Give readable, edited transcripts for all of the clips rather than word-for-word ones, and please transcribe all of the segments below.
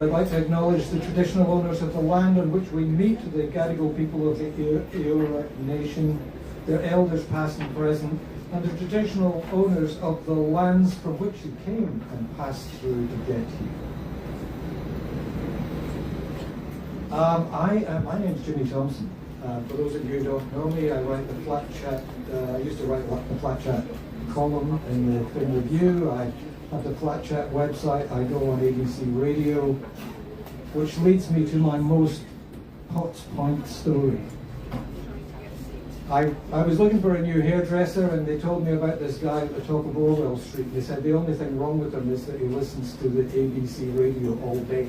I'd like to acknowledge the traditional owners of the land on which we meet, the Gadigal people of the Eora Nation, their elders past and present, and the traditional owners of the lands from which you came and passed through to get here. My name's Jimmy Thompson. For those of you who don't know me, I write the Flat Chat. I used to write the Flat Chat column in the Fin Review. I have the Flat Chat website. I go on ABC Radio, which leads me to my most hot point story. I was looking for a new hairdresser, and they told me about this guy at the top of Orwell Street. They said the only thing wrong with him is that he listens to the ABC radio all day.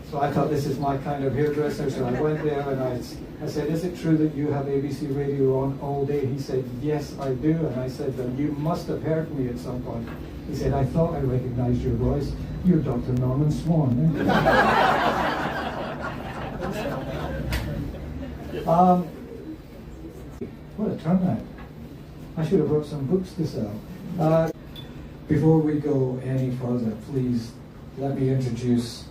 So I thought, this is my kind of hairdresser. So I went there and I said, is it true that you have ABC radio on all day? He said, yes, I do. And I said, then you must have heard me at some point. He said, I thought I recognized your voice. You're Dr. Norman Swan. What a turnout. I should have brought some books to sell. Before we go any further, please let me introduce,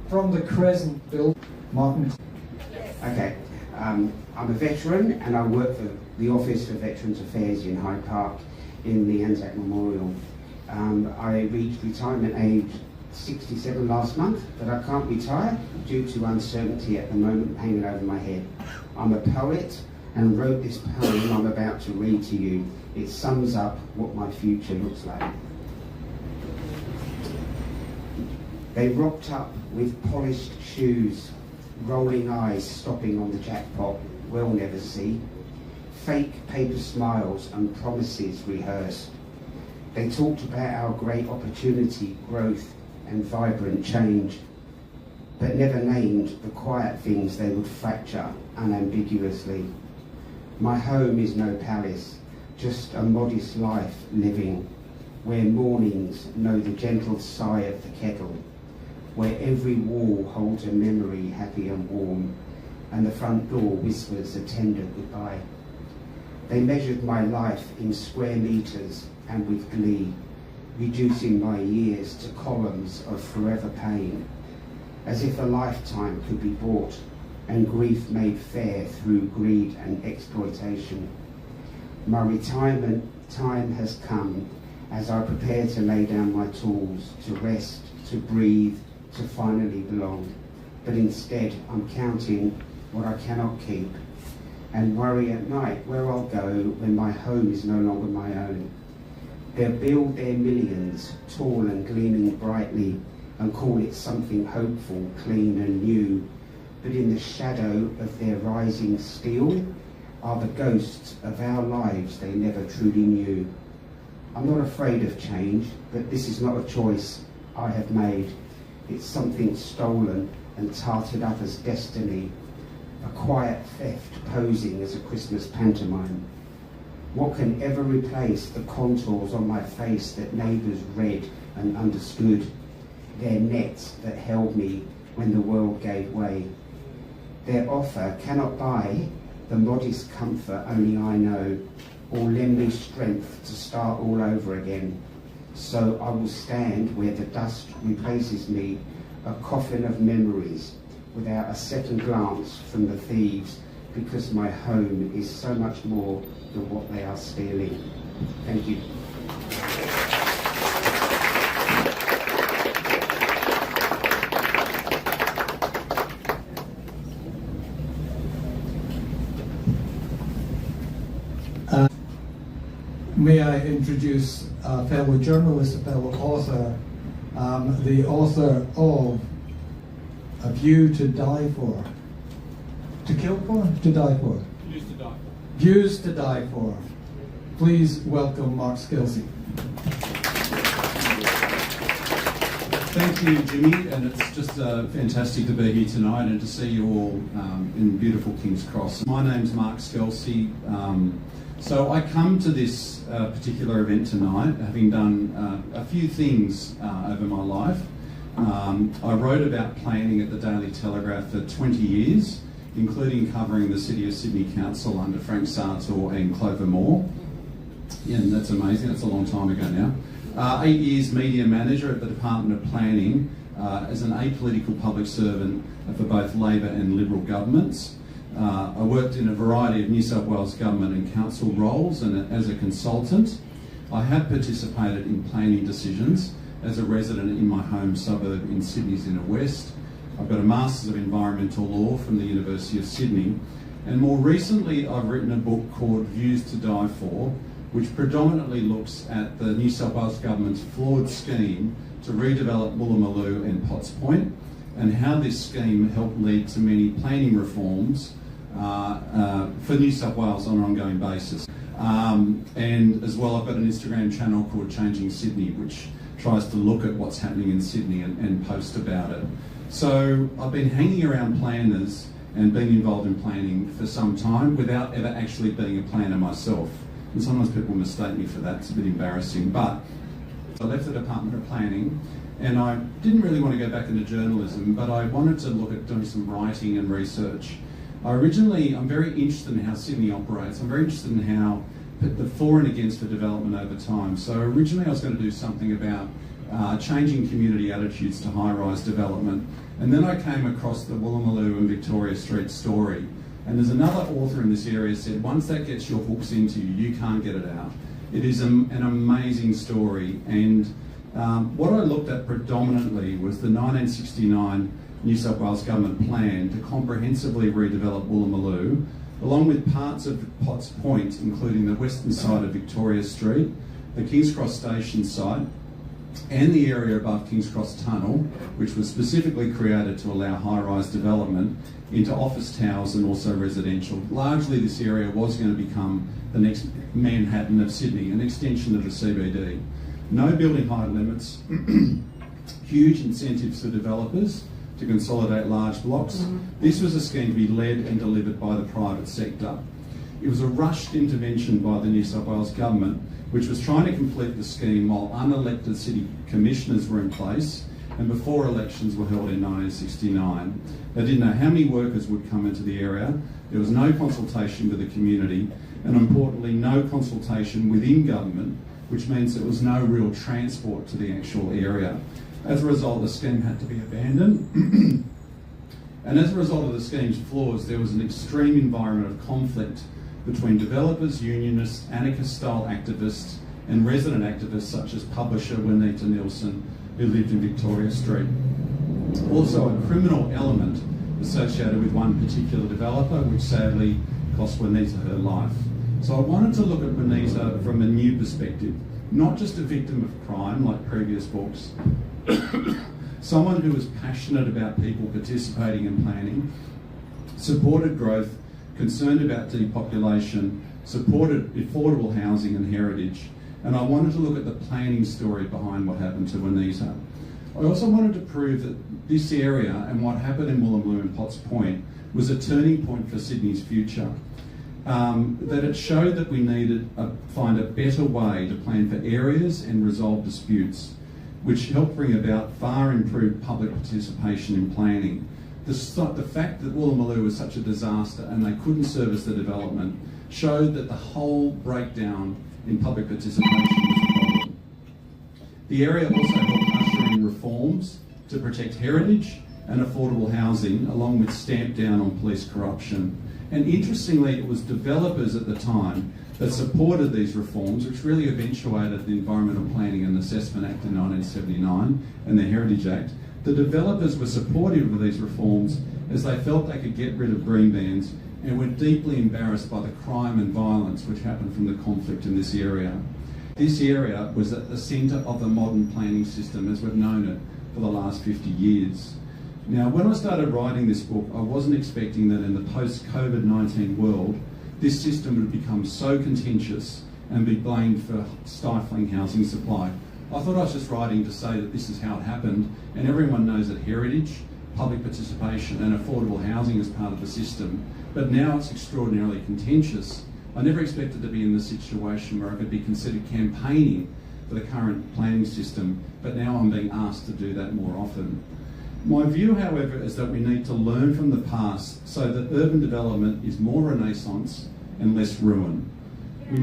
from the Crescent Building, Martin. Okay, I'm a veteran and I work for the Office for Veterans Affairs in Hyde Park in the Anzac Memorial. I reached retirement age 67 last month, but I can't retire due to uncertainty at the moment hanging over my head. I'm a poet and wrote this poem I'm about to read to you. It sums up what my future looks like. They rocked up with polished shoes, rolling eyes stopping on the jackpot we'll never see. Fake paper smiles and promises rehearsed. They talked about our great opportunity, growth and vibrant change, but never named the quiet things they would fracture unambiguously. My home is no palace, just a modest life living, where mornings know the gentle sigh of the kettle, where every wall holds a memory happy and warm, and the front door whispers a tender goodbye. They measured my life in square meters and with glee, reducing my years to columns of forever pain, as if a lifetime could be bought and grief made fair through greed and exploitation. My retirement time has come as I prepare to lay down my tools, to rest, to breathe, to finally belong. But instead I'm counting what I cannot keep and worry at night where I'll go when my home is no longer my own. They'll build their millions tall and gleaming brightly and call it something hopeful, clean and new. But in the shadow of their rising steel are the ghosts of our lives they never truly knew. I'm not afraid of change, but this is not a choice I have made. It's something stolen and tarted up as destiny, a quiet theft posing as a Christmas pantomime. What can ever replace the contours on my face that neighbours read and understood? Their nets that held me when the world gave way. Their offer cannot buy the modest comfort only I know, or lend me strength to start all over again. So I will stand where the dust replaces me, a coffin of memories, without a second glance from the thieves, because my home is so much more than what they are stealing. Thank you. May I introduce a fellow journalist, a fellow author, the author of A View to Die For. To kill for? To die for? Views to Die For. Views to Die For. Please welcome Mark Skilsey. Thank you, Jimmy, and it's just fantastic to be here tonight and to see you all in beautiful King's Cross. My name's Mark Skelsey. So I come to this particular event tonight having done a few things over my life. I wrote about planning at the Daily Telegraph for 20 years, including covering the City of Sydney Council under Frank Sartor and Clover Moore. Yeah, and that's amazing, that's a long time ago now. 8 years media manager at the Department of Planning as an apolitical public servant for both Labor and Liberal governments. I worked in a variety of New South Wales government and council roles, and as a consultant, I have participated in planning decisions as a resident in my home suburb in Sydney's inner west. I've got a Masters of Environmental Law from the University of Sydney, and more recently I've written a book called Views to Die For, which predominantly looks at the New South Wales Government's flawed scheme to redevelop Woolloomooloo and Potts Point, and how this scheme helped lead to many planning reforms for New South Wales on an ongoing basis. And as well, I've got an Instagram channel called Changing Sydney, which tries to look at what's happening in Sydney and post about it. So I've been hanging around planners and being involved in planning for some time without ever actually being a planner myself. And sometimes people mistake me for that, it's a bit embarrassing. But I left the Department of Planning, and I didn't really want to go back into journalism, but I wanted to look at doing some writing and research. I'm very interested in how Sydney operates. I'm very interested in how the for and against for development over time. So originally I was going to do something about changing community attitudes to high-rise development. And then I came across the Woolloomooloo and Victoria Street story. And there's another author in this area said, once that gets your hooks into you, you can't get it out. It is an amazing story. And what I looked at predominantly was the 1969 New South Wales Government plan to comprehensively redevelop Woolloomooloo, along with parts of Potts Point, including the western side of Victoria Street, the Kings Cross station site, and the area above Kings Cross Tunnel, which was specifically created to allow high-rise development into office towers and also residential. Largely this area was going to become the next Manhattan of Sydney, an extension of the CBD. No building height limits, huge incentives for developers to consolidate large blocks. This was a scheme to be led and delivered by the private sector. It was a rushed intervention by the New South Wales Government, which was trying to complete the scheme while unelected city commissioners were in place and before elections were held in 1969. They didn't know how many workers would come into the area. There was no consultation with the community, and importantly, no consultation within government, which means there was no real transport to the actual area. As a result, the scheme had to be abandoned. And as a result of the scheme's flaws, there was an extreme environment of conflict between developers, unionists, anarchist-style activists, and resident activists such as publisher Juanita Nielsen, who lived in Victoria Street. Also, a criminal element associated with one particular developer, which sadly cost Juanita her life. So I wanted to look at Juanita from a new perspective, not just a victim of crime like previous books, someone who was passionate about people participating in planning, supported growth, concerned about depopulation, supported affordable housing and heritage, and I wanted to look at the planning story behind what happened to Juanita. I also wanted to prove that this area and what happened in Woolloomooloo and Potts Point was a turning point for Sydney's future. That it showed that we needed to find a better way to plan for areas and resolve disputes, which helped bring about far improved public participation in planning. The fact that Woolloomooloo was such a disaster and they couldn't service the development showed that the whole breakdown in public participation was a problem. The area also helped usher in reforms to protect heritage and affordable housing, along with stamp down on police corruption. And interestingly, it was developers at the time that supported these reforms, which really eventuated the Environmental Planning and Assessment Act in 1979 and the Heritage Act. The developers were supportive of these reforms as they felt they could get rid of green bans and were deeply embarrassed by the crime and violence which happened from the conflict in this area. This area was at the centre of the modern planning system as we've known it for the last 50 years. Now, when I started writing this book, I wasn't expecting that in the post-COVID-19 world, this system would become so contentious and be blamed for stifling housing supply. I thought I was just writing to say that this is how it happened, and everyone knows that heritage, public participation and affordable housing is part of the system, but now it's extraordinarily contentious. I never expected to be in the situation where I could be considered campaigning for the current planning system, but now I'm being asked to do that more often. My view, however, is that we need to learn from the past so that urban development is more renaissance and less ruin. We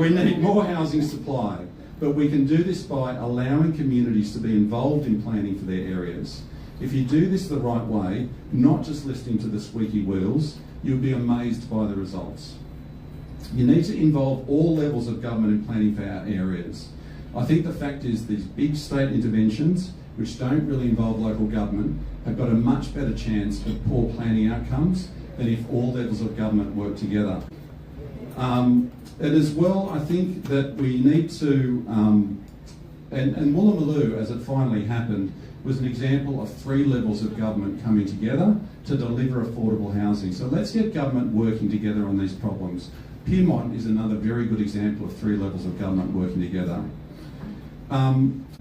need more housing supply. But we can do this by allowing communities to be involved in planning for their areas. If you do this the right way, not just listening to the squeaky wheels, you'll be amazed by the results. You need to involve all levels of government in planning for our areas. I think the fact is these big state interventions, which don't really involve local government, have got a much better chance of poor planning outcomes than if all levels of government work together. And as well, I think that we need to, and Woolloomooloo, as it finally happened, was an example of 3 levels of government coming together to deliver affordable housing. So let's get government working together on these problems. Pyrmont is another very good example of 3 levels of government working together.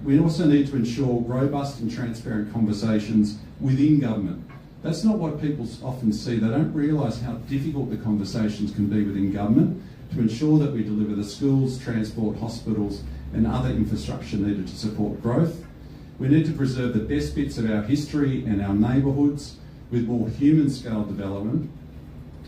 We also need to ensure robust and transparent conversations within government. That's not what people often see. They don't realise how difficult the conversations can be within government to ensure that we deliver the schools, transport, hospitals and other infrastructure needed to support growth. We need to preserve the best bits of our history and our neighbourhoods with more human-scale development.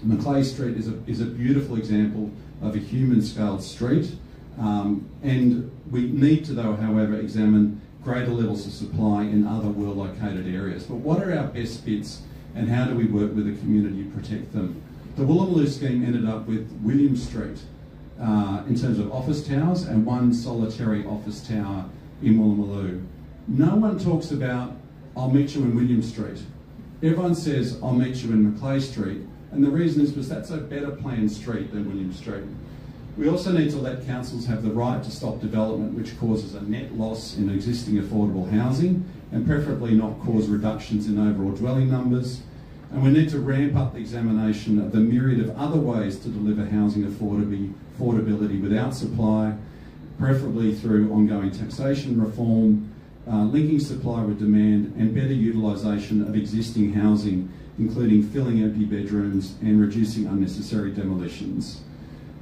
Macleay Street is a beautiful example of a human-scaled street. And we need to, though, however, examine greater levels of supply in other well-located areas. But what are our best bits and how do we work with the community to protect them? The Woolloomooloo scheme ended up with William Street in terms of office towers and 1 solitary office tower in Woolloomooloo. No one talks about, I'll meet you in William Street. Everyone says, I'll meet you in Macleay Street. And the reason is because that's a better planned street than William Street. We also need to let councils have the right to stop development which causes a net loss in existing affordable housing and preferably not cause reductions in overall dwelling numbers. And we need to ramp up the examination of the myriad of other ways to deliver housing affordability without supply, preferably through ongoing taxation reform, linking supply with demand and better utilisation of existing housing, including filling empty bedrooms and reducing unnecessary demolitions.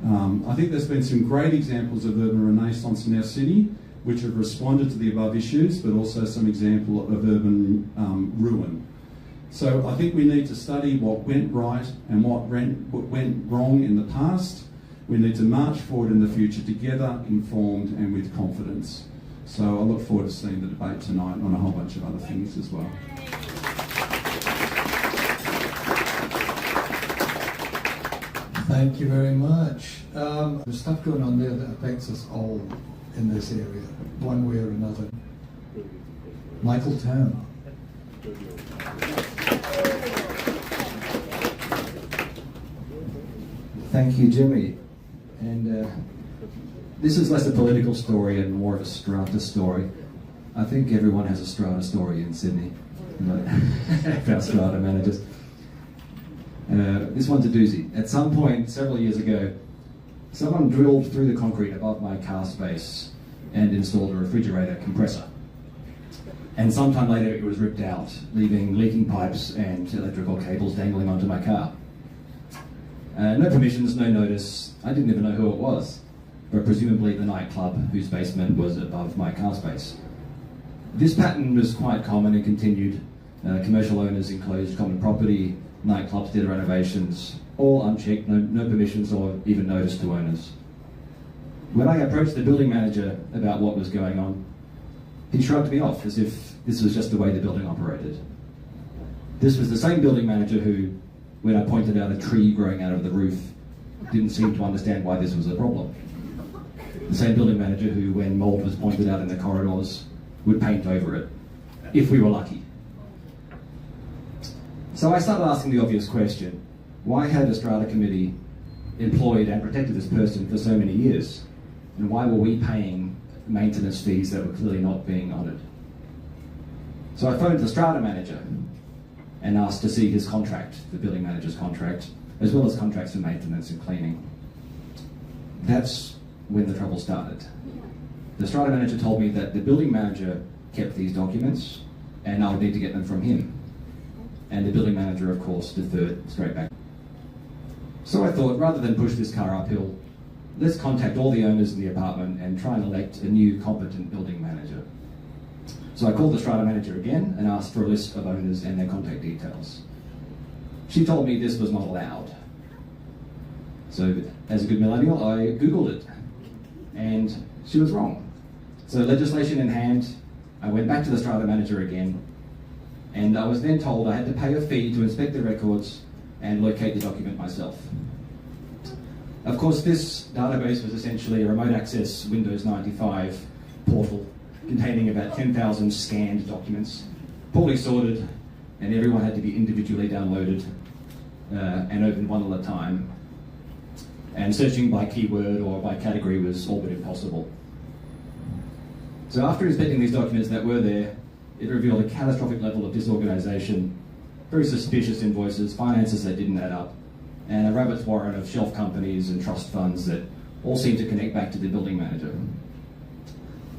I think there's been some great examples of urban renaissance in our city which have responded to the above issues, but also some example of urban ruin. So I think we need to study what went right and what went wrong in the past. We need to march forward in the future together, informed and with confidence. So I look forward to seeing the debate tonight on a whole bunch of other things as well. Thank you very much. There's stuff going on there that affects us all in this area, one way or another. Michael Town. Thank you, Jimmy. And this is less a political story and more of a strata story. I think everyone has a strata story in Sydney, our strata managers. This one's a doozy. At some point, several years ago, someone drilled through the concrete above my car space and installed a refrigerator compressor. And sometime later it was ripped out, leaving leaking pipes and electrical cables dangling onto my car. No permissions, no notice. I didn't even know who it was, but presumably the nightclub whose basement was above my car space. This pattern was quite common and continued. Commercial owners enclosed common property, nightclubs did renovations, all unchecked, no permissions or even notice to owners. When I approached the building manager about what was going on, he shrugged me off as if this was just the way the building operated. This was the same building manager who, when I pointed out a tree growing out of the roof, didn't seem to understand why this was a problem. The same building manager who, when mould was pointed out in the corridors, would paint over it, if we were lucky. So I started asking the obvious question, why had a strata committee employed and protected this person for so many years? And why were we paying maintenance fees that were clearly not being honoured? So I phoned the strata manager and asked to see his contract, the building manager's contract, as well as contracts for maintenance and cleaning. That's when the trouble started. The strata manager told me that the building manager kept these documents and I would need to get them from him. And the building manager, of course, deferred straight back. So I thought, rather than push this car uphill, let's contact all the owners in the apartment and try and elect a new competent building manager. So I called the strata manager again and asked for a list of owners and their contact details. She told me this was not allowed. So as a good millennial, I Googled it. And she was wrong. So legislation in hand, I went back to the strata manager again, and I was then told I had to pay a fee to inspect the records and locate the document myself. Of course, this database was essentially a remote access Windows 95 portal containing about 10,000 scanned documents, poorly sorted, and everyone had to be individually downloaded and opened one at a time. And searching by keyword or by category was all but impossible. So after inspecting these documents that were there, it revealed a catastrophic level of disorganisation, very suspicious invoices, finances that didn't add up, and a rabbit's warren of shelf companies and trust funds that all seemed to connect back to the building manager.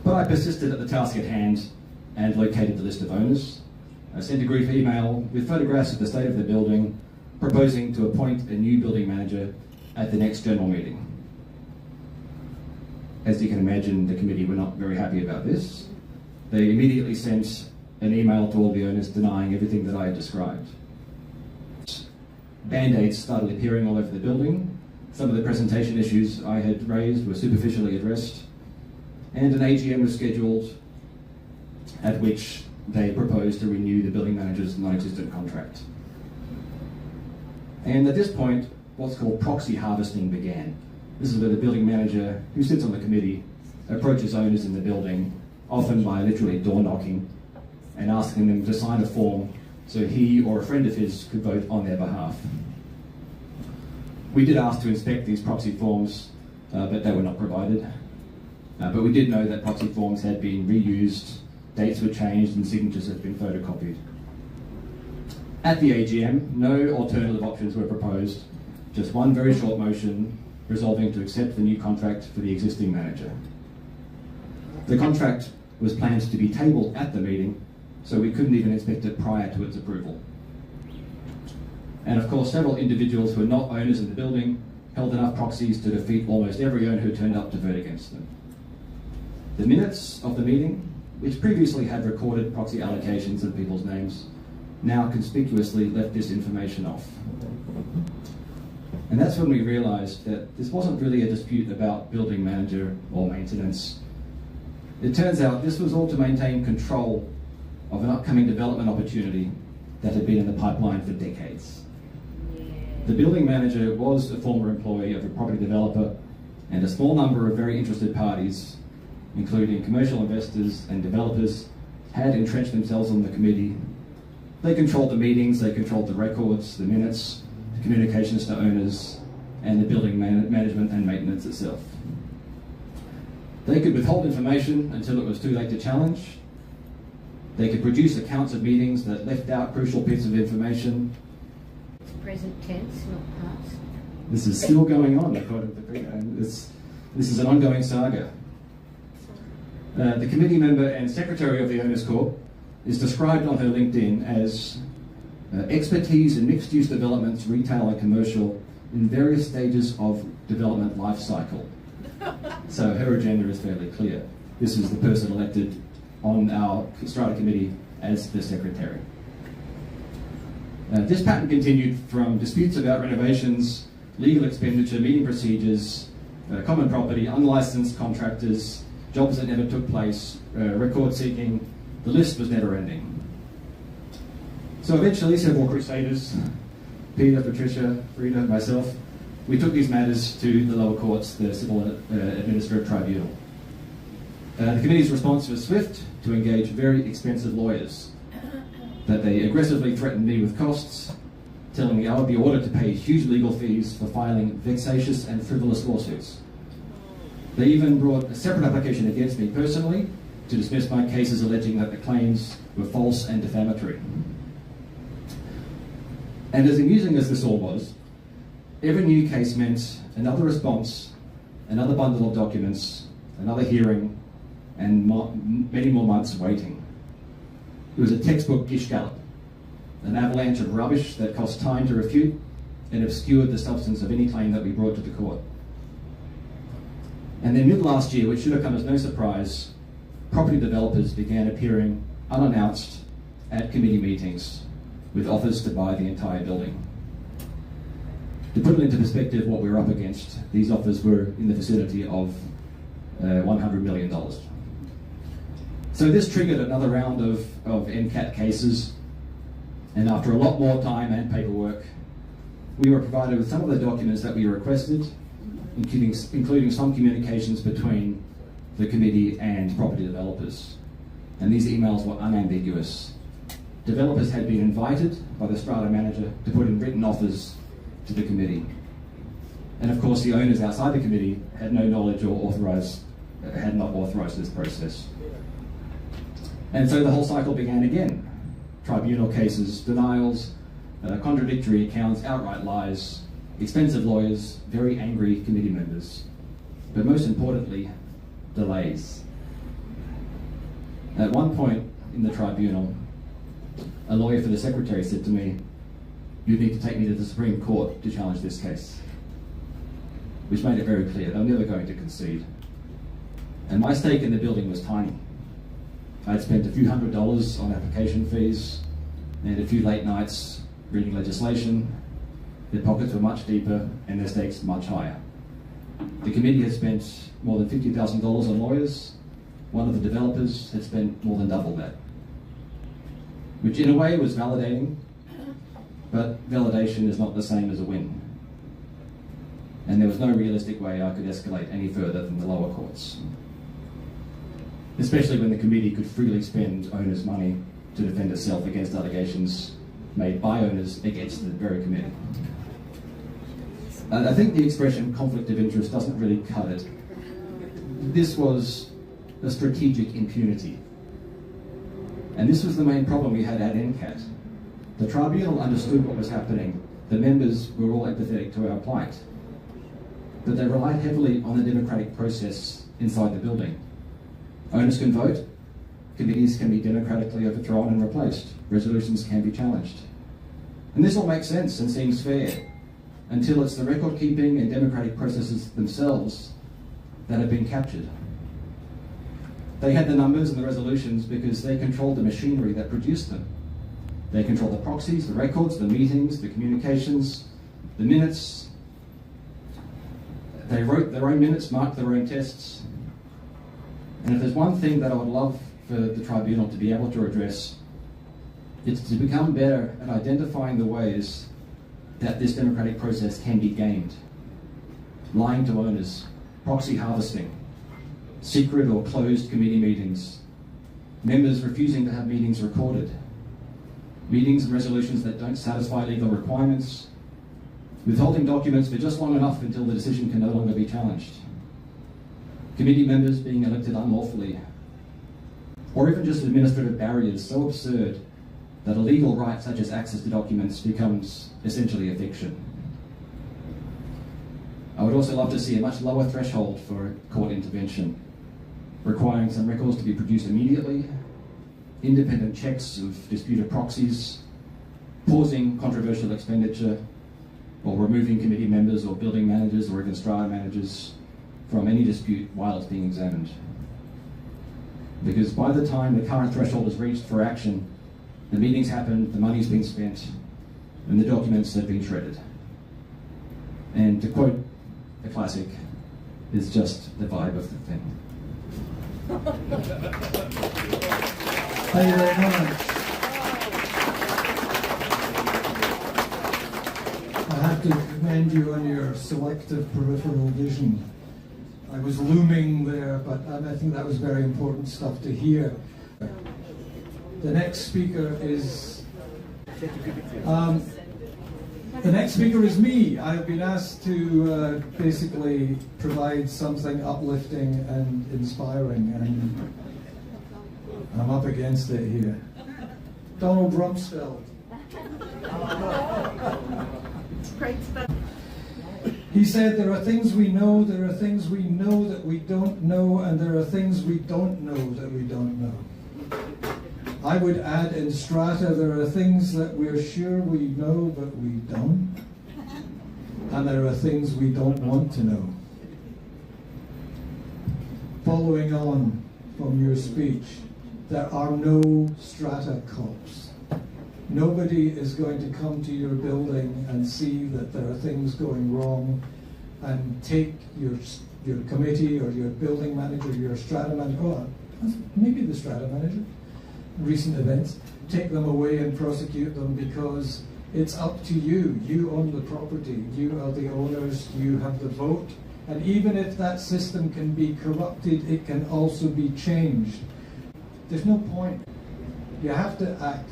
But I persisted at the task at hand and located the list of owners. I sent a brief email with photographs of the state of the building, proposing to appoint a new building manager at the next general meeting. As you can imagine, the committee were not very happy about this. They immediately sent an email to all the owners denying everything that I had described. Band-aids started appearing all over the building. Some of the presentation issues I had raised were superficially addressed, and an AGM was scheduled at which they proposed to renew the building manager's non-existent contract. And at this point, what's called proxy harvesting began. This is where the building manager, who sits on the committee, approaches owners in the building, often by literally door knocking, and asking them to sign a form so he or a friend of his could vote on their behalf. We did ask to inspect these proxy forms, but they were not provided. But we did know that proxy forms had been reused, dates were changed, and signatures had been photocopied. At the AGM, no alternative options were proposed, just one very short motion resolving to accept the new contract for the existing manager. The contract was planned to be tabled at the meeting, so we couldn't even inspect it prior to its approval. And of course, several individuals who were not owners in the building held enough proxies to defeat almost every owner who turned up to vote against them. The minutes of the meeting, which previously had recorded proxy allocations of people's names, now conspicuously left this information off. And that's when we realised that this wasn't really a dispute about building manager or maintenance. It turns out this was all to maintain control of an upcoming development opportunity that had been in the pipeline for decades. The building manager was a former employee of a property developer, and a small number of very interested parties, including commercial investors and developers, had entrenched themselves on the committee. They controlled the meetings, they controlled the records, the minutes, the communications to owners, and the building management and maintenance itself. They could withhold information until it was too late to challenge. They could produce accounts of meetings that left out crucial bits of information. It's present tense, not past. This is still going on, according to this is an ongoing saga. The committee member and secretary of the Owners Corp is described on her LinkedIn as expertise in mixed-use developments, retail and commercial, in various stages of development life cycle. So her agenda is fairly clear. This is the person elected on our strata committee as the secretary. This pattern continued from disputes about renovations, legal expenditure, meeting procedures, common property, unlicensed contractors, jobs that never took place, record seeking. The list was never ending. So eventually several crusaders, Peter, Patricia, Frida, myself, we took these matters to the lower courts, the Civil Administrative Tribunal. The committee's response was swift, to engage very expensive lawyers. That they aggressively threatened me with costs, telling me I would be ordered to pay huge legal fees for filing vexatious and frivolous lawsuits. They even brought a separate application against me personally to dismiss my cases alleging that the claims were false and defamatory. And as amusing as this all was, every new case meant another response, another bundle of documents, another hearing, and many more months waiting. It was a textbook gish gallop, an avalanche of rubbish that cost time to refute and obscured the substance of any claim that we brought to the court. And then mid last year, which should have come as no surprise, property developers began appearing unannounced at committee meetings with offers to buy the entire building. To put it into perspective what we were up against, these offers were in the vicinity of $100 million. So this triggered another round of NCAT cases, and after a lot more time and paperwork, we were provided with some of the documents that we requested, including some communications between the committee and property developers. And these emails were unambiguous. Developers had been invited by the strata manager to put in written offers to the committee. And of course, the owners outside the committee had no knowledge or had not authorised this process. And so the whole cycle began again. Tribunal cases, denials, contradictory accounts, outright lies, expensive lawyers, very angry committee members, but most importantly, delays. At one point in the tribunal, a lawyer for the secretary said to me, "You need to take me to the Supreme Court to challenge this case," which made it very clear they were never going to concede. And my stake in the building was tiny. I'd spent a few $100s on application fees and a few late nights reading legislation. Their pockets were much deeper and their stakes much higher. The committee had spent more than $50,000 on lawyers. One of the developers had spent more than double that, which in a way was validating, but validation is not the same as a win. And there was no realistic way I could escalate any further than the lower courts, especially when the committee could freely spend owners' money to defend itself against allegations made by owners against the very committee. I think the expression conflict of interest doesn't really cut it. This was a strategic impunity. And this was the main problem we had at NCAT. The tribunal understood what was happening. The members were all empathetic to our plight. But they relied heavily on the democratic process inside the building. Owners can vote, committees can be democratically overthrown and replaced, resolutions can be challenged. And this all makes sense and seems fair, until it's the record keeping and democratic processes themselves that have been captured. They had the numbers and the resolutions because they controlled the machinery that produced them. They controlled the proxies, the records, the meetings, the communications, the minutes. They wrote their own minutes, marked their own tests. And if there's one thing that I would love for the tribunal to be able to address, it's to become better at identifying the ways that this democratic process can be gamed. Lying to owners, proxy harvesting, secret or closed committee meetings, members refusing to have meetings recorded, meetings and resolutions that don't satisfy legal requirements, withholding documents for just long enough until the decision can no longer be challenged, committee members being elected unlawfully, or even just administrative barriers so absurd that a legal right such as access to documents becomes essentially a fiction. I would also love to see a much lower threshold for court intervention, requiring some records to be produced immediately, independent checks of disputed proxies, pausing controversial expenditure, or removing committee members or building managers or even strata managers from any dispute while it's being examined. Because by the time the current threshold is reached for action, the meetings happened, the money's been spent, and the documents have been shredded. And to quote the classic, it's just the vibe of the thing. Thank you very much. I have to commend you on your selective peripheral vision. I was looming there, but I think that was very important stuff to hear. The next speaker is me. I have been asked to basically provide something uplifting and inspiring, and I'm up against it here. Donald Rumsfeld. Great stuff. He said, there are things we know, there are things we know that we don't know, and there are things we don't know that we don't know. I would add in strata, there are things that we're sure we know but we don't, and there are things we don't want to know. Following on from your speech, there are no strata cops. Nobody is going to come to your building and see that there are things going wrong and take your committee or your building manager, your strata manager. Oh, maybe the strata manager, recent events, take them away and prosecute them because it's up to you. You own the property, you are the owners, you have the vote. And even if that system can be corrupted, it can also be changed. There's no point. You have to act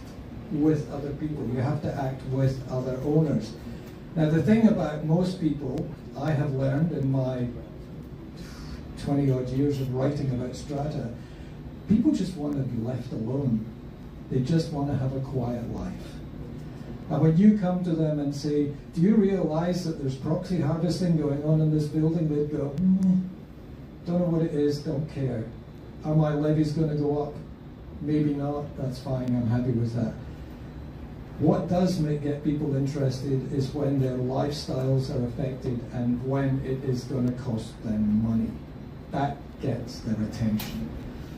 with other people. You have to act with other owners. Now, the thing about most people, I have learned in my 20-odd years of writing about strata, people just want to be left alone. They just want to have a quiet life. And when you come to them and say, do you realize that there's proxy harvesting going on in this building? They'd go, don't know what it is, don't care. Are my levies going to go up? Maybe not, that's fine, I'm happy with that. What does get people interested is when their lifestyles are affected and when it is going to cost them money. That gets their attention.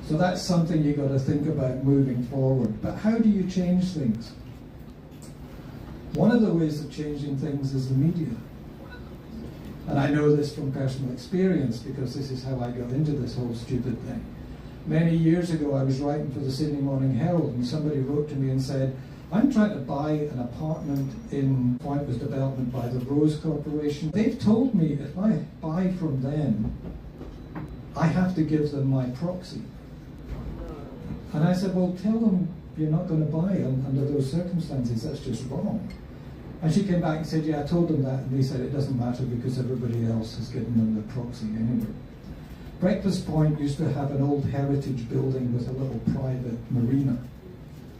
So that's something you've got to think about moving forward. But how do you change things? One of the ways of changing things is the media. And I know this from personal experience because this is how I got into this whole stupid thing. Many years ago I was writing for the Sydney Morning Herald and somebody wrote to me and said, I'm trying to buy an apartment in Pointless Development by the Rose Corporation. They've told me if I buy from them, I have to give them my proxy. And I said, well, tell them you're not going to buy under those circumstances. That's just wrong. And she came back and said, yeah, I told them that. And they said it doesn't matter because everybody else has given them the proxy anyway. Breakfast Point used to have an old heritage building with a little private marina.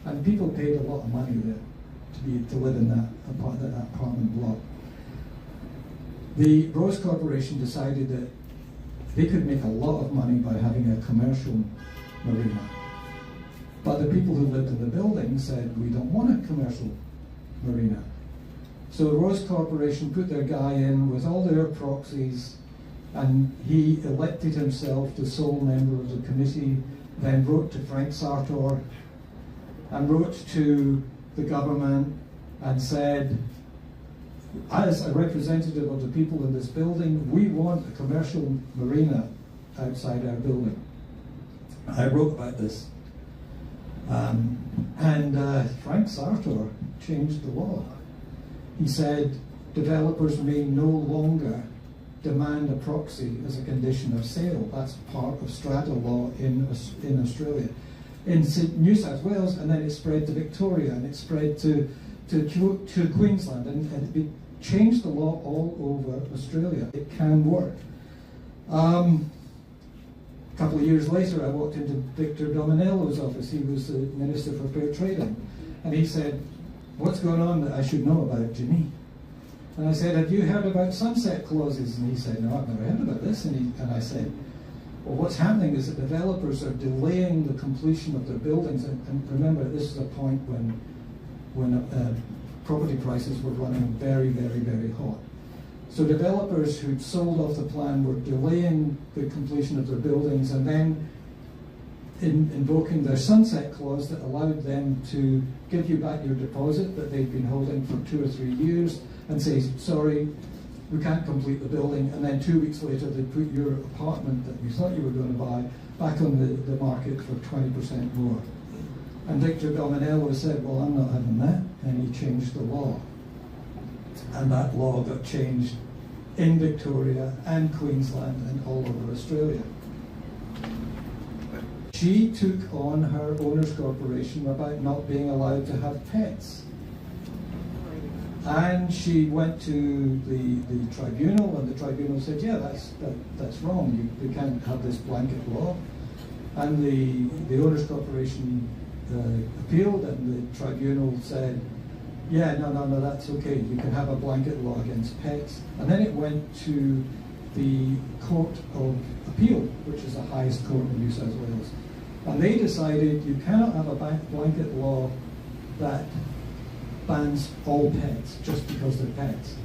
And people paid a lot of money there to live in that apartment block. The Rose Corporation decided that they could make a lot of money by having a commercial marina. But the people who lived in the building said, we don't want a commercial marina. So the Rose Corporation put their guy in with all their proxies, and he elected himself the sole member of the committee, then wrote to Frank Sartor, and wrote to the government and said, as a representative of the people in this building, we want a commercial marina outside our building. I wrote about this. Frank Sartor changed the law. He said developers may no longer demand a proxy as a condition of sale. That's part of strata law in Australia. In New South Wales, and then it spread to Victoria, and it spread to Queensland, and it changed the law all over Australia. It can work. A couple of years later, I walked into Victor Dominello's office. He was the Minister for Fair Trading, and he said, what's going on that I should know about, Jimmy? And I said, have you heard about sunset clauses? And he said, no, I've never heard about this. And I said, well, what's happening is that developers are delaying the completion of their buildings. And remember, this is a point when property prices were running very, very, very hot. So developers who'd sold off the plan were delaying the completion of their buildings and then invoking their sunset clause that allowed them to give you back your deposit that they'd been holding for 2 or 3 years and say, sorry, we can't complete the building, and then 2 weeks later they put your apartment that you thought you were going to buy back on the market for 20% more. And Victor Dominello said, well, I'm not having that, and he changed the law. And that law got changed in Victoria and Queensland and all over Australia. She took on her owners' corporation about not being allowed to have pets. And she went to the tribunal, and the tribunal said, yeah, that's wrong. You can't have this blanket law. And the owners' corporation appealed, and the tribunal said, yeah, no, that's okay. You can have a blanket law against pets. And then it went to the Court of Appeal, which is the highest court in New South Wales. And they decided you cannot have a blanket law that bans all pets just because they're pets.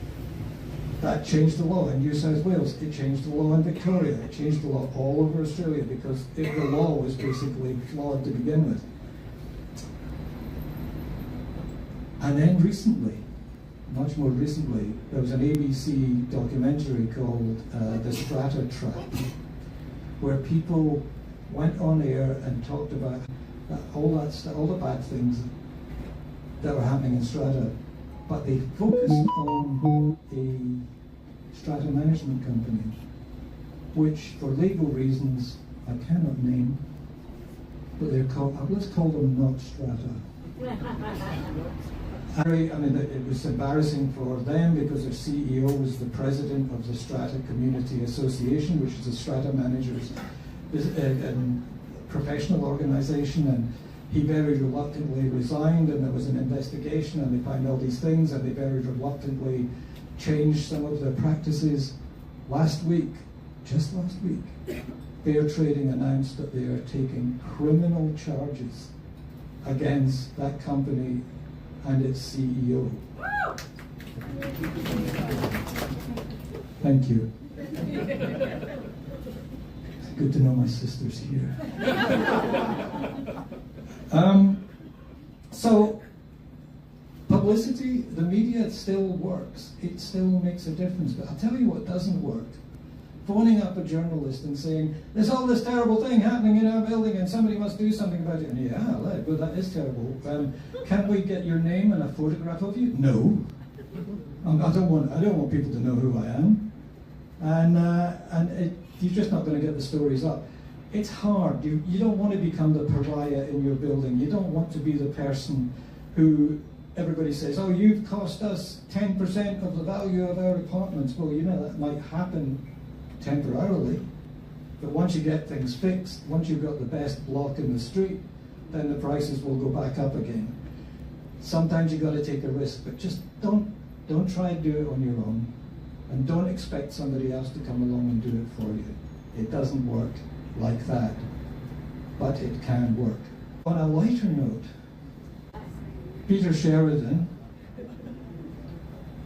That changed the law in New South Wales. It changed the law in Victoria. It changed the law all over Australia because the law was basically flawed to begin with. And then recently, much more recently, there was an ABC documentary called The Strata Trap, where people went on air and talked about all the bad things that were happening in Strata, but they focused on a Strata management company, which for legal reasons I cannot name, but they're called, let's call them not Strata. I mean, it was embarrassing for them because their CEO was the president of the Strata Community Association, which is the Strata Managers professional organisation, and he very reluctantly resigned, and there was an investigation, and they found all these things, and they very reluctantly changed some of their practices. Last week, just last week, Fair Trading announced that they are taking criminal charges against that company and its CEO. Thank you. It's good to know my sister's here. So, publicity, the media still works. It still makes a difference. But I'll tell you what doesn't work. Phoning up a journalist and saying, there's all this terrible thing happening in our building and somebody must do something about it. And yeah, well, that is terrible. Can we get your name and a photograph of you? No. I don't want people to know who I am. And you're just not going to get the stories up. It's hard. You don't want to become the pariah in your building. You don't want to be the person who everybody says, oh, you've cost us 10% of the value of our apartments. Well, you know, that might happen temporarily, but once you get things fixed, once you've got the best block in the street, then the prices will go back up again. Sometimes you've got to take a risk, but just don't try and do it on your own, and don't expect somebody else to come along and do it for you. It doesn't work like that, but it can work. On a lighter note, Peter Sheridan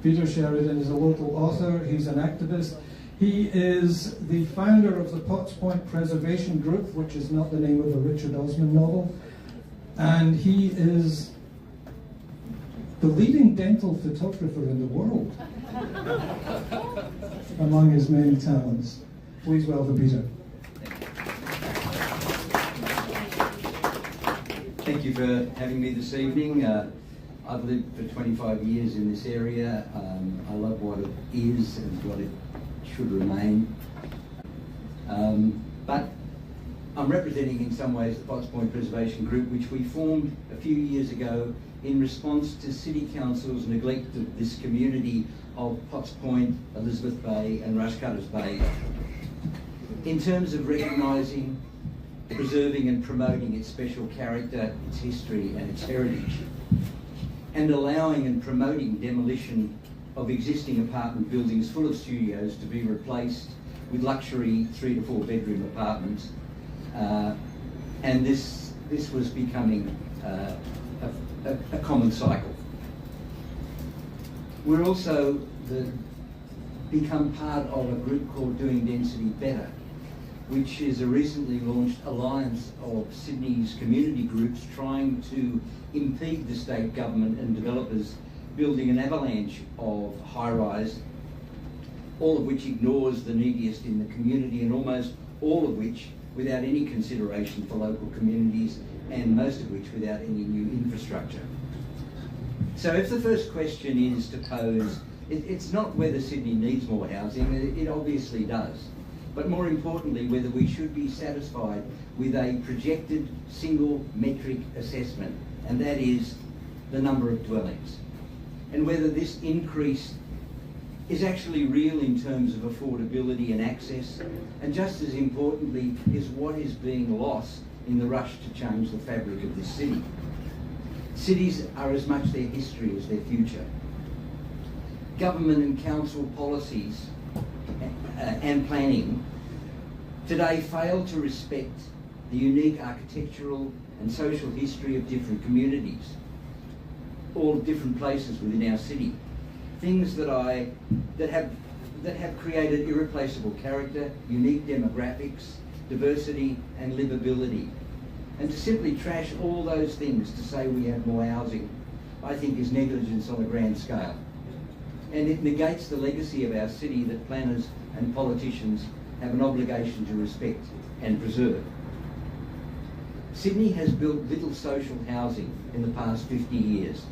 is a local author, he's an activist. He is the founder of the Potts Point Preservation Group, which is not the name of a Richard Osman novel. And he is the leading dental photographer in the world, among his many talents. Please welcome Peter. Thank you for having me this evening. I've lived for 25 years in this area. I love what it is and what it should remain. But I'm representing in some ways the Potts Point Preservation Group, which we formed a few years ago in response to City Council's neglect of this community of Potts Point, Elizabeth Bay and Rushcutters Bay, in terms of recognising, preserving and promoting its special character, its history and its heritage, and allowing and promoting demolition of existing apartment buildings full of studios to be replaced with luxury 3 to 4 bedroom apartments. And this was becoming a common cycle. We're also become part of a group called Doing Density Better, which is a recently launched alliance of Sydney's community groups trying to impede the state government and developers building an avalanche of high-rise, all of which ignores the neediest in the community, and almost all of which without any consideration for local communities, and most of which without any new infrastructure. So if the first question is to pose, it's not whether Sydney needs more housing, it obviously does, but more importantly, whether we should be satisfied with a projected single metric assessment, and that is the number of dwellings, and whether this increase is actually real in terms of affordability and access, and just as importantly is what is being lost in the rush to change the fabric of this city. Cities are as much their history as their future. Government and council policies and planning today fail to respect the unique architectural and social history of different communities, all different places within our city. Things that have created irreplaceable character, unique demographics, diversity and livability. And to simply trash all those things to say we have more housing, I think is negligence on a grand scale. And it negates the legacy of our city that planners and politicians have an obligation to respect and preserve. Sydney has built little social housing in the past 50 years,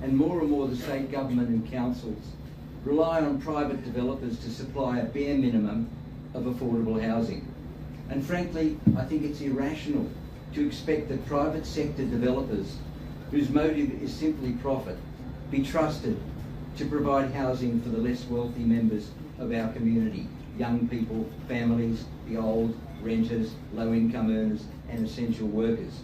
and more the state government and councils rely on private developers to supply a bare minimum of affordable housing. And frankly, I think it's irrational to expect that private sector developers, whose motive is simply profit, be trusted to provide housing for the less wealthy members of our community: young people, families, the old, renters, low-income earners, and essential workers.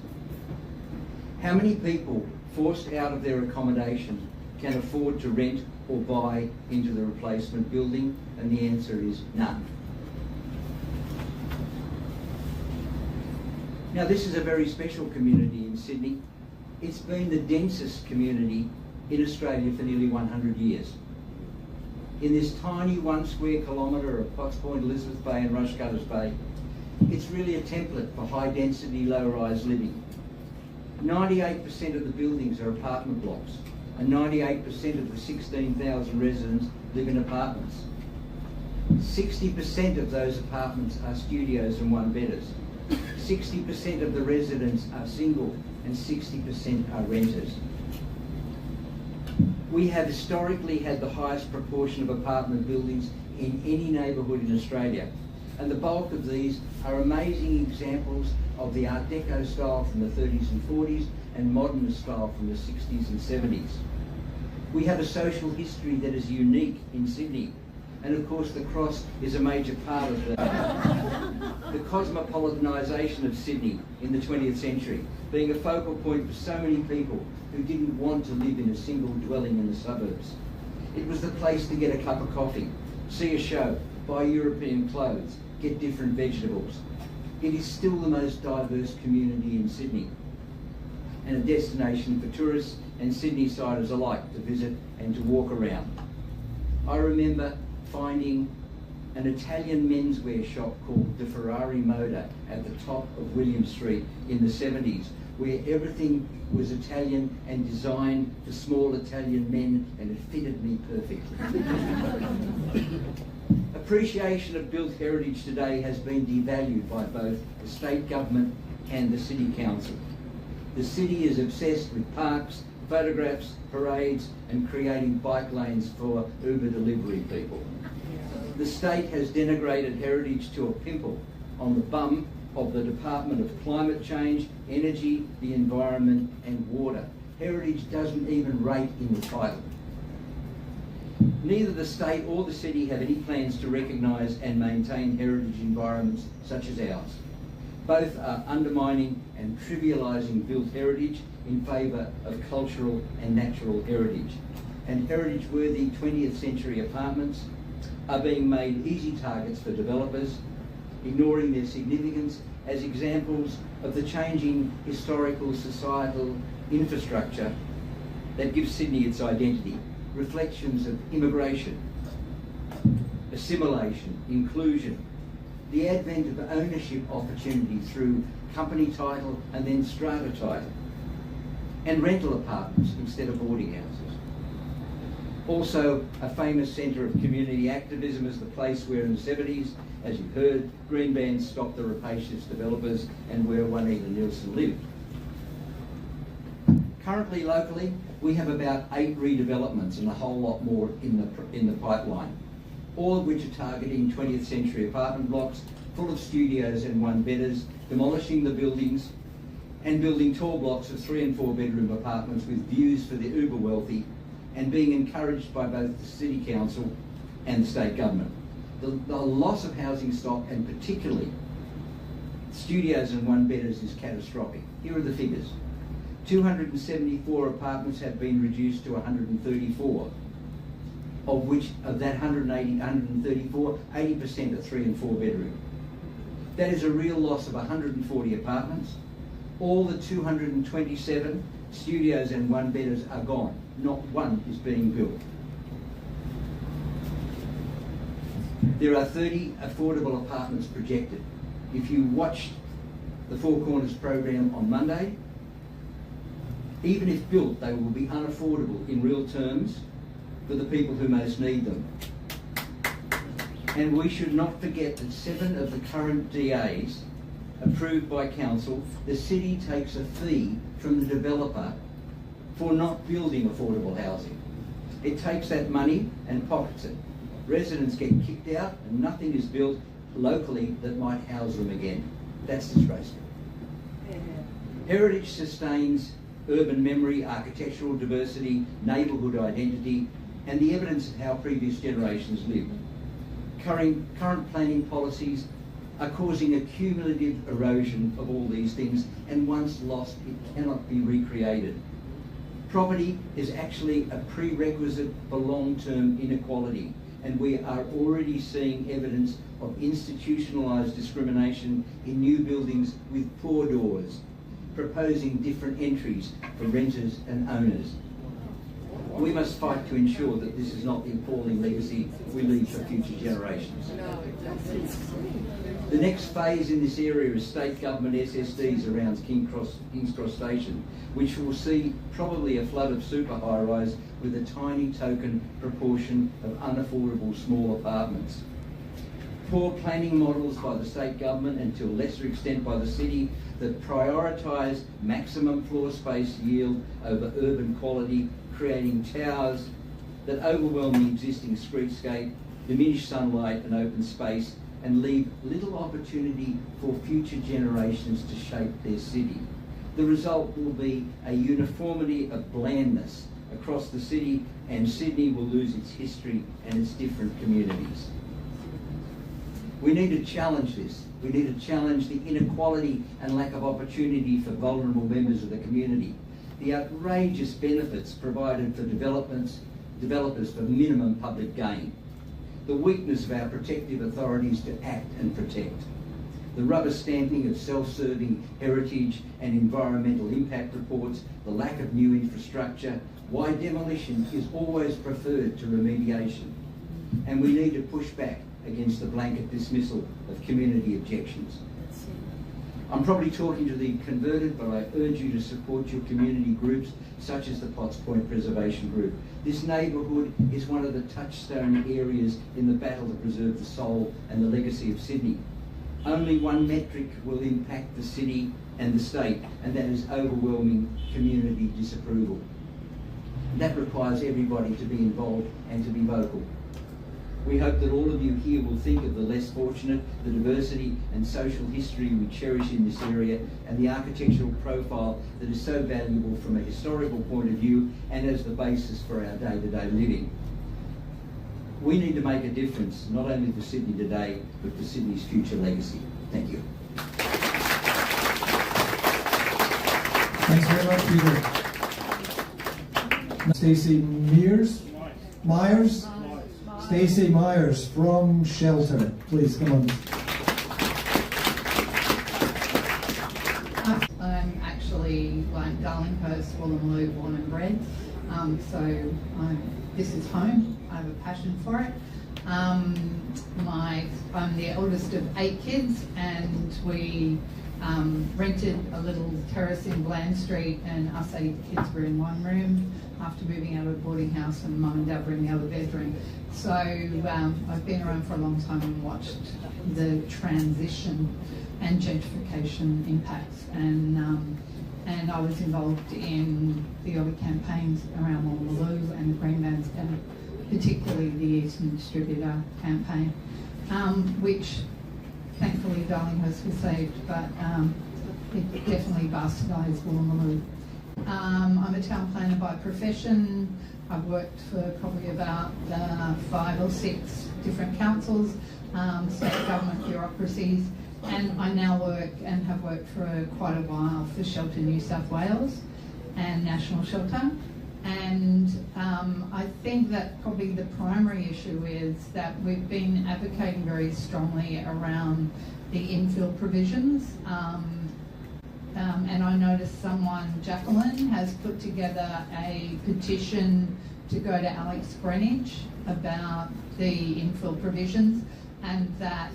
How many people forced out of their accommodation can afford to rent or buy into the replacement building? And the answer is none. Now, this is a very special community in Sydney. It's been the densest community in Australia for nearly 100 years. In this tiny 1 square kilometre of Potts Point, Elizabeth Bay and Rushcutters Bay, it's really a template for high density, low rise living. 98% of the buildings are apartment blocks, and 98% of the 16,000 residents live in apartments. 60% of those apartments are studios and one-bedders. 60% of the residents are single, and 60% are renters. We have historically had the highest proportion of apartment buildings in any neighbourhood in Australia, and the bulk of these are amazing examples of the Art Deco style from the 30s and 40s and modernist style from the 60s and 70s. We have a social history that is unique in Sydney, and of course the Cross is a major part of the cosmopolitanisation of Sydney in the 20th century, being a focal point for so many people who didn't want to live in a single dwelling in the suburbs. It was the place to get a cup of coffee, see a show, buy European clothes, get different vegetables. It is still the most diverse community in Sydney, and a destination for tourists and Sydney-siders alike to visit and to walk around. I remember finding an Italian menswear shop called De Ferrari Moda at the top of William Street in the 70s, where everything was Italian and designed for small Italian men, and it fitted me perfectly. Appreciation of built heritage today has been devalued by both the state government and the city council. The city is obsessed with parks, photographs, parades, and creating bike lanes for Uber delivery people. The state has denigrated heritage to a pimple on the bum of the Department of Climate Change, Energy, the Environment and Water. Heritage doesn't even rate in the title. Neither the state or the city have any plans to recognise and maintain heritage environments such as ours. Both are undermining and trivialising built heritage in favour of cultural and natural heritage. And heritage-worthy 20th century apartments are being made easy targets for developers, ignoring their significance as examples of the changing historical societal infrastructure that gives Sydney its identity. Reflections of immigration, assimilation, inclusion, the advent of ownership opportunity through company title and then strata title, and rental apartments instead of boarding houses. Also, a famous centre of community activism is the place where in the 70s, as you've heard, green bands stopped the rapacious developers and where Juanita Nielsen lived. Currently, locally, we have about 8 redevelopments and a whole lot more in the pipeline, all of which are targeting 20th century apartment blocks full of studios and one-bedders, demolishing the buildings and building tall blocks of 3 and 4 bedroom apartments with views for the uber wealthy, and being encouraged by both the City Council and the state government. The loss of housing stock, and particularly studios and one-bedders, is catastrophic. Here are the figures. 274 apartments have been reduced to 134, of which, of that 134, 80% are 3 and 4 bedroom. That is a real loss of 140 apartments. All the 227 studios and one-bedders are gone. Not one is being built. There are 30 affordable apartments projected. If you watched the Four Corners program on Monday, even if built, they will be unaffordable in real terms for the people who most need them. And we should not forget that 7 of the current DAs approved by council, the city takes a fee from the developer for not building affordable housing. It takes that money and pockets it. Residents get kicked out and nothing is built locally that might house them again. That's disgraceful. Heritage sustains urban memory, architectural diversity, neighbourhood identity, and the evidence of how previous generations lived. Current planning policies are causing a cumulative erosion of all these things, and once lost, it cannot be recreated. Property is actually a prerequisite for long-term inequality, and we are already seeing evidence of institutionalised discrimination in new buildings with poor doors, proposing different entries for renters and owners. We must fight to ensure that this is not the appalling legacy we leave for future generations. The next phase in this area is state government SSDs around King's Cross Station, which will see probably a flood of super high-rise with a tiny token proportion of unaffordable small apartments. Poor planning models by the state government, and to a lesser extent by the city, that prioritise maximum floor space yield over urban quality, creating towers that overwhelm the existing streetscape, diminish sunlight and open space, and leave little opportunity for future generations to shape their city. The result will be a uniformity of blandness across the city, and Sydney will lose its history and its different communities. We need to challenge this. We need to challenge the inequality and lack of opportunity for vulnerable members of the community, the outrageous benefits provided for developers for minimum public gain, the weakness of our protective authorities to act and protect, the rubber stamping of self-serving heritage and environmental impact reports, the lack of new infrastructure, why demolition is always preferred to remediation. And we need to push back against the blanket dismissal of community objections. I'm probably talking to the converted, but I urge you to support your community groups, such as the Potts Point Preservation Group. This neighbourhood is one of the touchstone areas in the battle to preserve the soul and the legacy of Sydney. Only one metric will impact the city and the state, and that is overwhelming community disapproval. That requires everybody to be involved and to be vocal. We hope that all of you here will think of the less fortunate, the diversity and social history we cherish in this area, and the architectural profile that is so valuable from a historical point of view and as the basis for our day-to-day living. We need to make a difference, not only for Sydney today, but for Sydney's future legacy. Thank you. Thanks very much, Peter. Stacey Myers? Stacey Myers from Shelter. Please, come on. I'm actually like Darlinghurst, Woolloomooloo, born and bred. This is home. I have a passion for it. I'm the eldest of 8 kids, and we rented a little terrace in Bland Street, and us 8 kids were in one room after moving out of a boarding house, and Mum and Dad were in the other bedroom. So I've been around for a long time and watched the transition and gentrification impacts, and I was involved in the early campaigns around Woolloomooloo and the Green Bands, and particularly the Eastern Distributor campaign, which thankfully Darlinghurst was saved, but it definitely bastardised Woolloomooloo. I'm a town planner by profession. I've worked for probably about 5 or 6 different councils, state government bureaucracies, and I now work and have worked for quite a while for Shelter New South Wales and National Shelter. And I think that probably the primary issue is that we've been advocating very strongly around the infill provisions. And I noticed Jacqueline has put together a petition to go to Alex Greenwich about the infill provisions, and that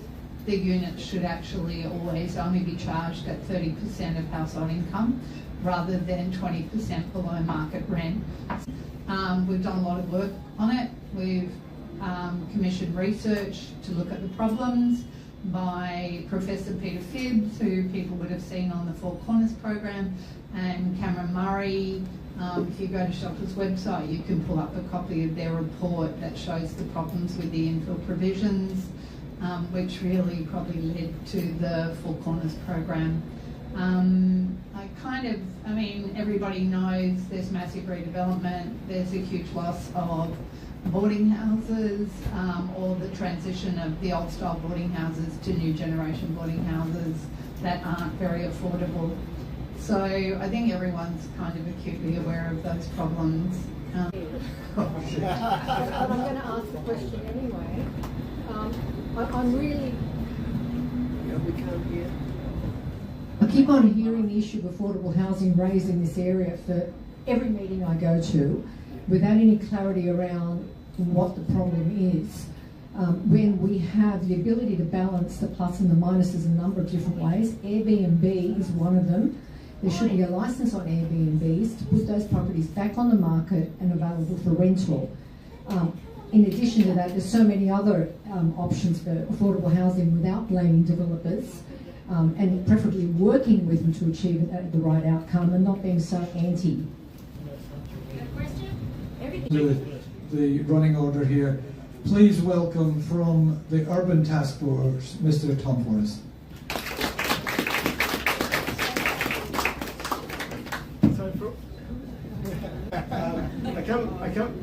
the units should actually always only be charged at 30% of household income rather than 20% below market rent. We've done a lot of work on it. We've commissioned research to look at the problems. by Professor Peter Phibbs, who people would have seen on the Four Corners program, and Cameron Murray. If you go to Shelter's website, you can pull up a copy of their report that shows the problems with the infill provisions, which really probably led to the Four Corners program. Everybody knows there's massive redevelopment, there's a huge loss of boarding houses, or the transition of the old style boarding houses to new generation boarding houses that aren't very affordable. So I think everyone's kind of acutely aware of those problems. But I'm going to ask the question anyway. I'm really... We can't hear. I keep on hearing the issue of affordable housing raised in this area for every meeting I go to, without any clarity around what the problem is. When we have the ability to balance the plus and the minuses in a number of different ways, Airbnb is one of them. There should be a licence on Airbnbs to put those properties back on the market and available for rental. In addition to that, there's so many other options for affordable housing without blaming developers, and preferably working with them to achieve the right outcome and not being so anti. The running order here. Please welcome from the Urban Task Force, Mr. Tom Forrest.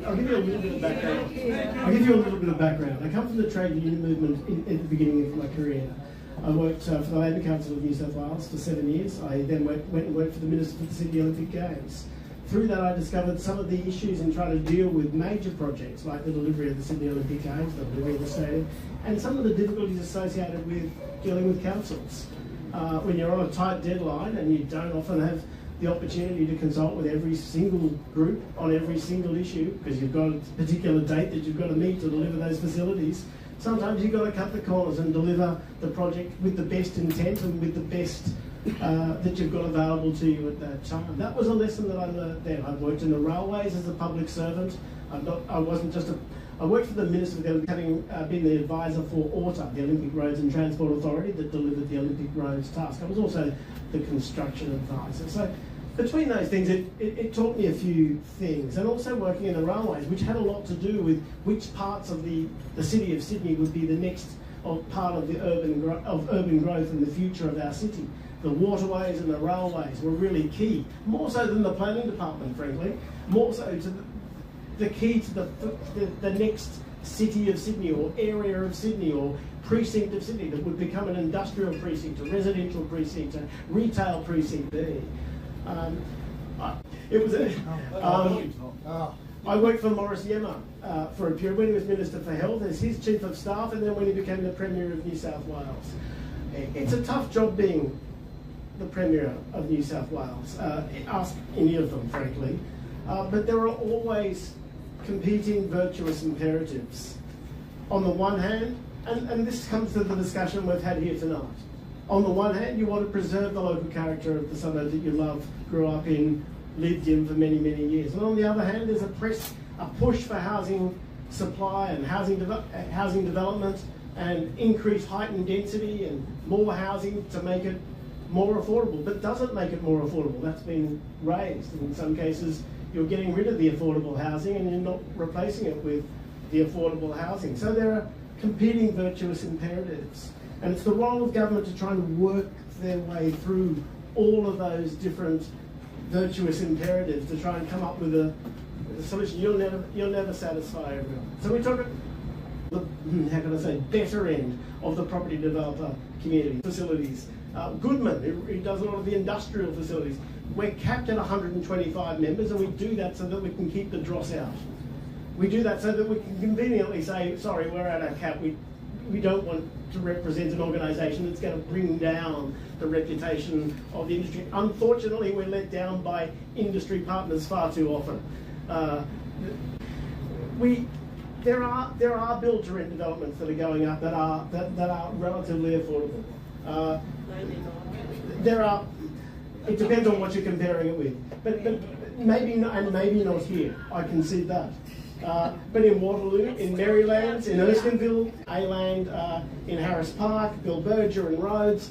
I'll give you a little bit of background. I come from the trade union movement at the beginning of my career. I worked for the Labour Council of New South Wales for 7 years. I then went and worked for the Minister for the Sydney Olympic Games. Through that, I discovered some of the issues in trying to deal with major projects like the delivery of the Sydney Olympic Games, the delivery of the stadium, and some of the difficulties associated with dealing with councils. When you're on a tight deadline and you don't often have the opportunity to consult with every single group on every single issue because you've got a particular date that you've got to meet to deliver those facilities, sometimes you've got to cut the corners and deliver the project with the best intent and with the best that you've got available to you at that time. That was a lesson that I learned then. I've worked in the railways as a public servant. I worked for the Minister of the Olympics, having been the advisor for ORTA, the Olympic Roads and Transport Authority that delivered the Olympic Roads task. I was also the construction advisor. So between those things, it taught me a few things. And also working in the railways, which had a lot to do with which parts of the city of Sydney would be the next part of the urban growth and the future of our city. The waterways and the railways were really key, more so than the planning department, frankly, more so to the key to the next city of Sydney or area of Sydney or precinct of Sydney that would become an industrial precinct, a residential precinct, a retail precinct. I worked for Maurice Yemma for a period when he was Minister for Health as his Chief of Staff, and then when he became the Premier of New South Wales. It's a tough job being the Premier of New South Wales. Ask any of them, frankly. But there are always competing virtuous imperatives. On the one hand, and this comes to the discussion we've had here tonight. On the one hand, you want to preserve the local character of the suburb that you love, grew up in, lived in for many, many years. And on the other hand, there's a push for housing supply and housing development and increased heightened density and more housing to make it more affordable. But does it make it more affordable? That's been raised. In some cases, you're getting rid of the affordable housing and you're not replacing it with the affordable housing. So there are competing virtuous imperatives. And it's the role of government to try and work their way through all of those different virtuous imperatives to try and come up with a solution. You'll never satisfy everyone. So we talk about the, how can I say, better end of the property developer community. Facilities. Goodman, who does a lot of the industrial facilities. We're capped at 125 members, and we do that so that we can keep the dross out. We do that so that we can conveniently say, sorry, we're at our cap. We don't want to represent an organisation that's going to bring down the reputation of the industry. Unfortunately, we're let down by industry partners far too often. There are build-to-rent developments that are going up that are relatively affordable. There are. It depends on what you're comparing it with, but maybe not, and maybe not here. I concede that. but in Waterloo, in Marylands, in Erskineville, A-Land, in Harris Park, Bill Berger and Rhodes,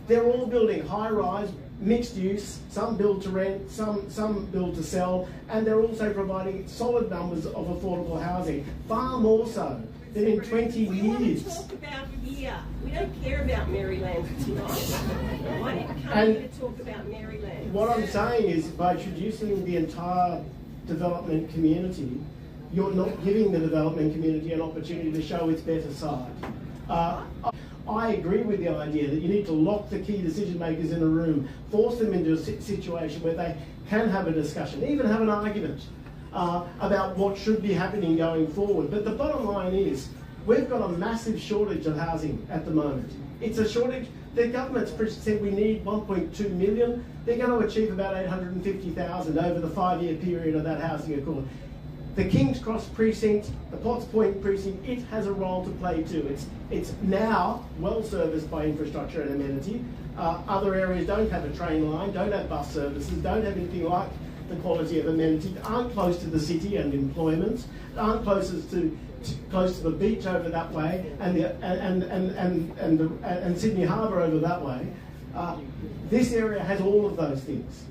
they're all building high-rise, mixed use, some build to rent, some build to sell, and they're also providing solid numbers of affordable housing, far more so than in 20 We want to years. talk about here. We don't care about Maryland tonight. Why didn't you come And here to talk about Maryland? What I'm saying is, by introducing the entire development community, you're not giving the development community an opportunity to show its better side. I agree with the idea that you need to lock the key decision makers in a room, force them into a situation where they can have a discussion, even have an argument about what should be happening going forward. But the bottom line is, we've got a massive shortage of housing at the moment. It's a shortage. The government's said we need 1.2 million. They're going to achieve about 850,000 over the 5-year period of that housing accord. The King's Cross precinct, the Potts Point precinct, it has a role to play too. It's now well serviced by infrastructure and amenity. Other areas don't have a train line, don't have bus services, don't have anything like the quality of amenity, aren't close to the city and employment, aren't close to the beach over that way, and Sydney Harbour over that way. This area has all of those things,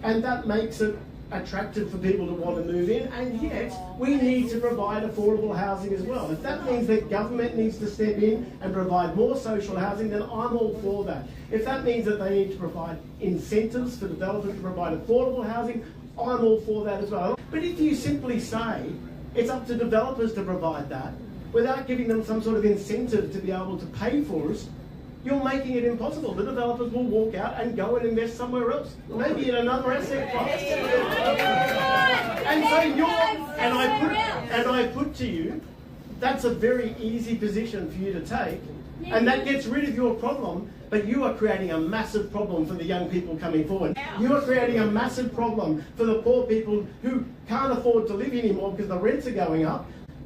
and that makes it attractive for people to want to move in, and yet we need to provide affordable housing as well. If that means that government needs to step in and provide more social housing, then I'm all for that. If that means that they need to provide incentives for developers to provide affordable housing, I'm all for that as well. But if you simply say it's up to developers to provide that, without giving them some sort of incentive to be able to pay for it, you're making it impossible. The developers will walk out and go and invest somewhere else, maybe in another asset class. And so I put to you, that's a very easy position for you to take, and that gets rid of your problem. But you are creating a massive problem for the young people coming forward. You are creating a massive problem for the poor people who can't afford to live anymore because the rents are going up.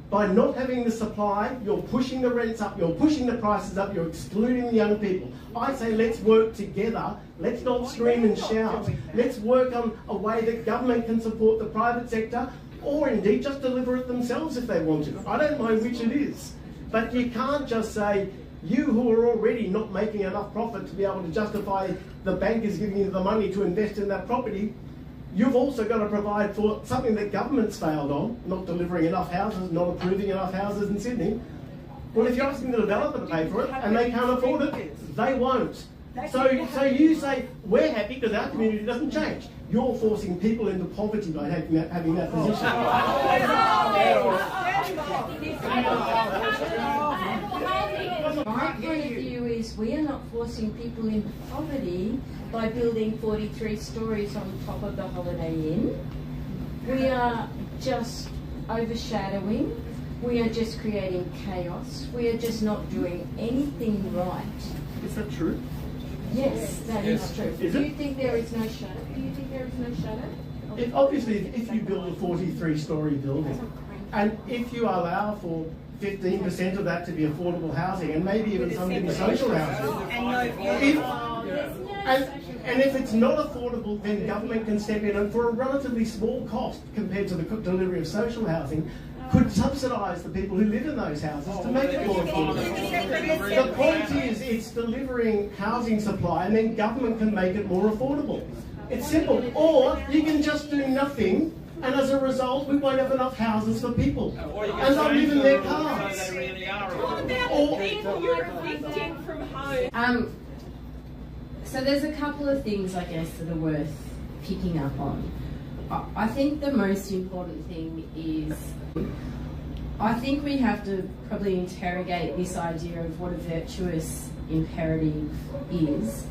By not having the supply, you're pushing the rents up, you're pushing the prices up, you're excluding the young people. I say let's work together, let's not scream and shout. Let's work on a way that government can support the private sector, or indeed just deliver it themselves if they want to. I don't mind which it is. But you can't just say, you who are already not making enough profit to be able to justify the bankers giving you the money to invest in that property, you've also got to provide for something that government's failed on, not delivering enough houses, not approving enough houses in Sydney. Well, if you're asking the developer to pay for it and they can't afford it, they won't. So you say, we're happy because our community doesn't change. You're forcing people into poverty by having that position. My point of view is we are not forcing people into poverty by building 43 stories on top of the Holiday Inn. We are just overshadowing. We are just creating chaos. We are just not doing anything right. Is that true? Yes, that is true. Is Do it? you think there is no shadow? Do you think there is no shadow? Obviously, if you build a 43-storey building, and if you allow for 15% of that to be affordable housing, and maybe even some to be social housing, and if it's not affordable, then government can step in and for a relatively small cost compared to the delivery of social housing, could subsidise the people who live in those houses to make it more affordable. The point is, it's delivering housing supply, and then government can make it more affordable. It's simple. Or you can just do nothing, and as a result, we won't have enough houses for people, and they'll live in their cars. What about the people you're evicting from home? So there's a couple of things, I guess, that are worth picking up on. I think the most important thing is, I think we have to probably interrogate this idea of what a virtuous imperative is,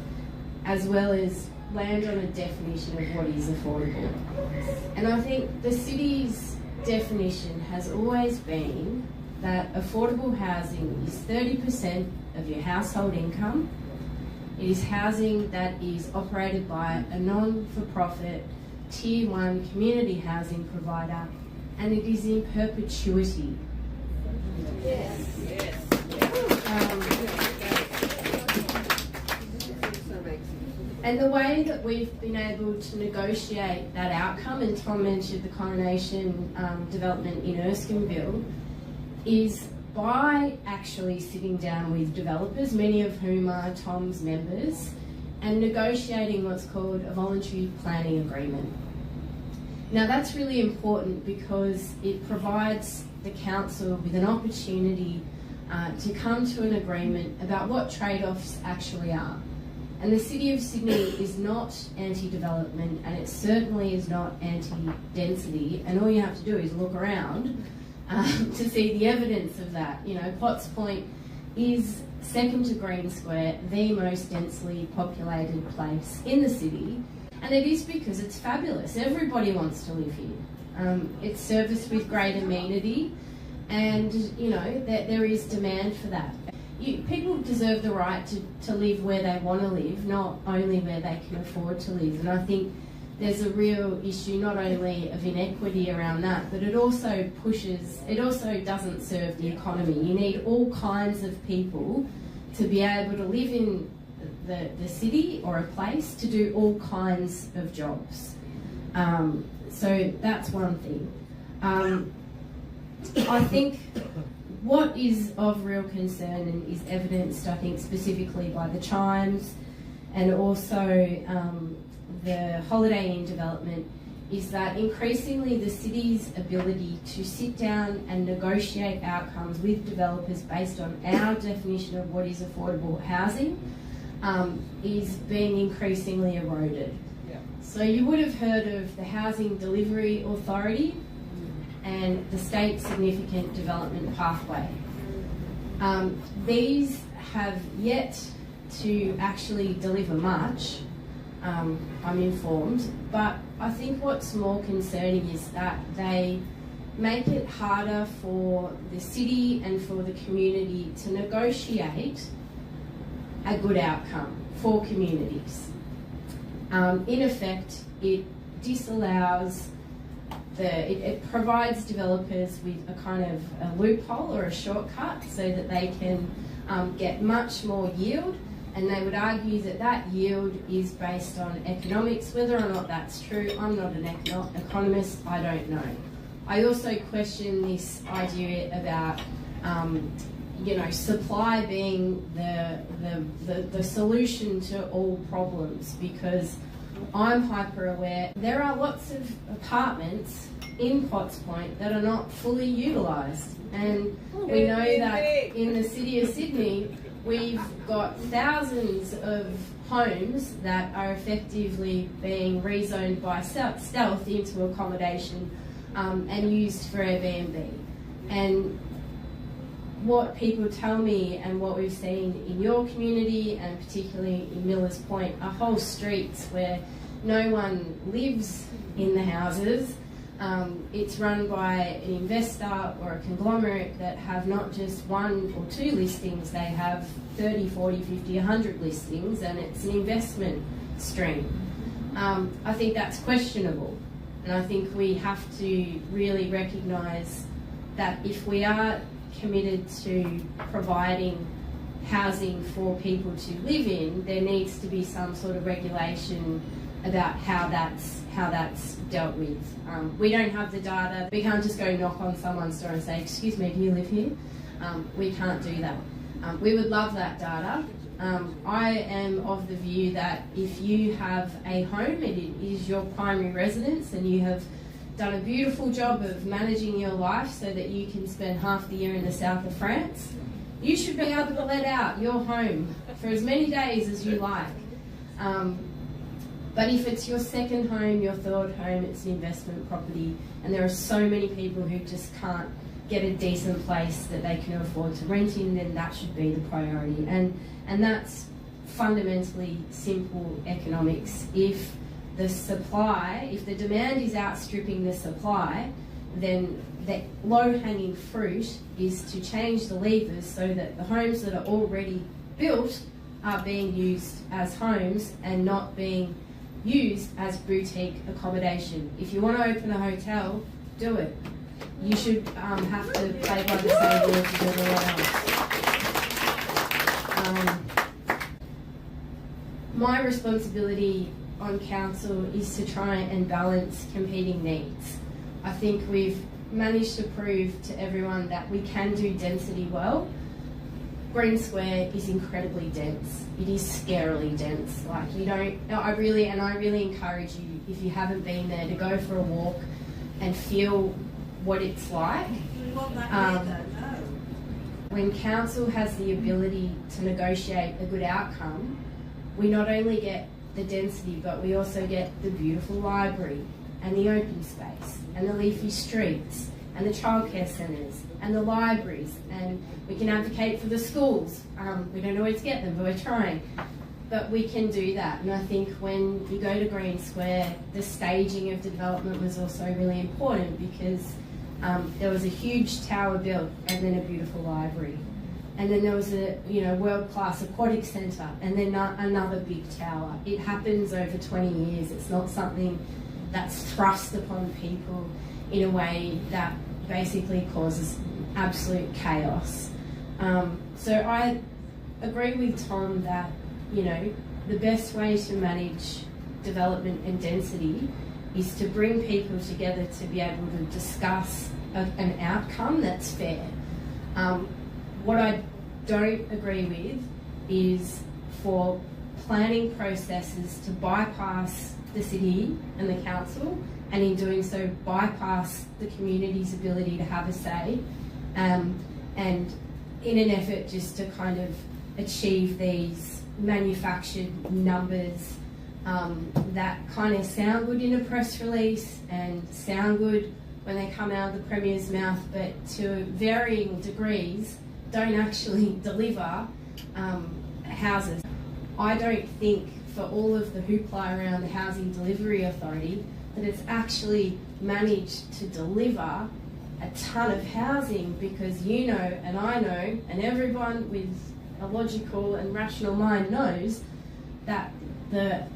as well as land on a definition of what is affordable. And I think the city's definition has always been that affordable housing is 30% of your household income. It is housing that is operated by a non-for-profit Tier 1 community housing provider, and it is in perpetuity. Yes, yes. And the way that we've been able to negotiate that outcome, and Tom mentioned the Coronation development in Erskineville, is by actually sitting down with developers, many of whom are Tom's members, and negotiating what's called a voluntary planning agreement. Now that's really important because it provides the council with an opportunity to come to an agreement about what trade-offs actually are. And the City of Sydney is not anti-development, and it certainly is not anti-density, and all you have to do is look around to see the evidence of that. You know, Potts Point is, second to Green Square, the most densely populated place in the city, and it is because it's fabulous. Everybody wants to live here. It's serviced with great amenity, and you know that there is demand for that. People deserve the right to live where they want to live, not only where they can afford to live. And I think there's a real issue not only of inequity around that, but it also doesn't serve the economy. You need all kinds of people to be able to live in the city or a place to do all kinds of jobs. So that's one thing. I think what is of real concern and is evidenced, I think, specifically by the Chimes and also the Holiday Inn development, is that increasingly the city's ability to sit down and negotiate outcomes with developers based on our definition of what is affordable housing is being increasingly eroded. Yeah. So you would have heard of the Housing Delivery Authority and the State Significant Development Pathway. These have yet to actually deliver much, I'm informed, but I think what's more concerning is that they make it harder for the city and for the community to negotiate a good outcome for communities. In effect, it disallows it provides developers with a kind of a loophole or a shortcut so that they can get much more yield, and they would argue that that yield is based on economics. Whether or not that's true, I'm not an economist, I don't know. I also question this idea about you know, supply being the solution to all problems, because I'm hyper aware there are lots of apartments in Potts Point that are not fully utilised, and we know that in the City of Sydney we've got thousands of homes that are effectively being rezoned by stealth into accommodation and used for Airbnb. And what people tell me and what we've seen in your community and particularly in Millers Point are whole streets where no one lives in the houses. It's run by an investor or a conglomerate that have not just 1 or 2 listings, they have 30, 40, 50, 100 listings, and it's an investment stream. I think that's questionable, and I think we have to really recognise that if we are committed to providing housing for people to live in, there needs to be some sort of regulation about how that's dealt with. We don't have the data. We can't just go knock on someone's door and say, "Excuse me, do you live here?" We can't do that. We would love that data. I am of the view that if you have a home, it is your primary residence, and you have done a beautiful job of managing your life so that you can spend half the year in the south of France, you should be able to let out your home for as many days as you like. But if it's your second home, your third home, it's an investment property, and there are so many people who just can't get a decent place that they can afford to rent in, then that should be the priority. And that's fundamentally simple economics. If the demand is outstripping the supply, then the low-hanging fruit is to change the levers so that the homes that are already built are being used as homes and not being used as boutique accommodation. If you want to open a hotel, do it. You should have to play by the same rules as everyone else. my responsibility on council is to try and balance competing needs. I think we've managed to prove to everyone that we can do density well. Green Square is incredibly dense. It is scarily dense. Like, you don't, I really encourage you, if you haven't been there, to go for a walk and feel what it's like. When council has the ability to negotiate a good outcome, we not only get the density, but we also get the beautiful library and the open space and the leafy streets and the childcare centres and the libraries, and we can advocate for the schools. We don't always get them, but we're trying. But we can do that, and I think when you go to Green Square, the staging of development was also really important, because there was a huge tower built and then a beautiful library. And then there was a world-class aquatic centre, and then another big tower. It happens over 20 years. It's not something that's thrust upon people in a way that basically causes absolute chaos. So I agree with Tom that, the best way to manage development and density is to bring people together to be able to discuss an outcome that's fair. What I don't agree with is for planning processes to bypass the city and the council, and in doing so bypass the community's ability to have a say, and in an effort just to kind of achieve these manufactured numbers that kind of sound good in a press release and sound good when they come out of the Premier's mouth, but to varying degrees don't actually deliver houses. I don't think, for all of the hoopla around the Housing Delivery Authority, that it's actually managed to deliver a ton of housing, because you know and I know and everyone with a logical and rational mind knows that the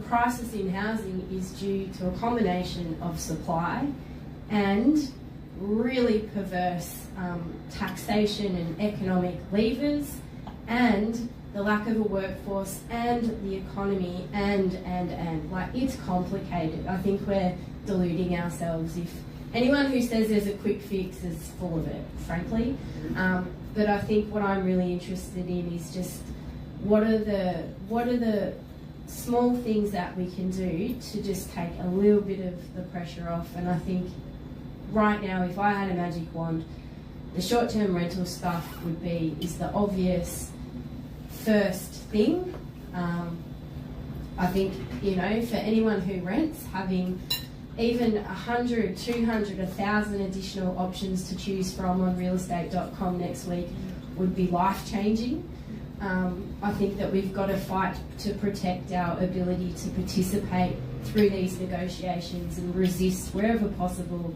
crisis in housing is due to a combination of supply and really perverse taxation and economic levers, and the lack of a workforce, and the economy, and like, it's complicated. I think we're deluding ourselves. If anyone who says there's a quick fix is full of it, frankly. But I think what I'm really interested in is just what are the small things that we can do to just take a little bit of the pressure off. And I think right now, if I had a magic wand, the short-term rental stuff is the obvious first thing. I think, for anyone who rents, having even 100, 200, 1,000 additional options to choose from on realestate.com next week would be life-changing. I think that we've got to fight to protect our ability to participate through these negotiations and resist, wherever possible,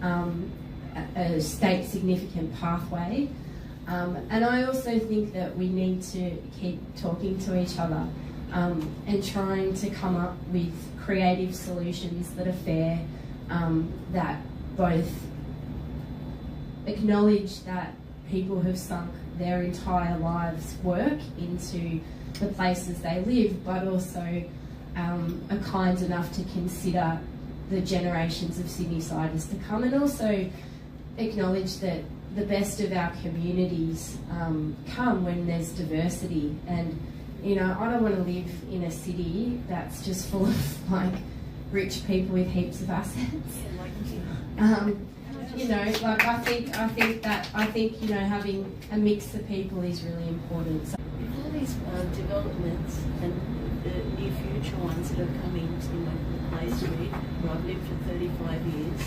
a state significant pathway. And I also think that we need to keep talking to each other and trying to come up with creative solutions that are fair, that both acknowledge that people have sunk their entire lives' work into the places they live, but also are kind enough to consider the generations of Sydneysiders to come, and also acknowledge that the best of our communities come when there's diversity. And I don't want to live in a city that's just full of like rich people with heaps of assets. I think having a mix of people is really important. So all these developments and the new future ones that are coming to my street, where I've lived for 35 years,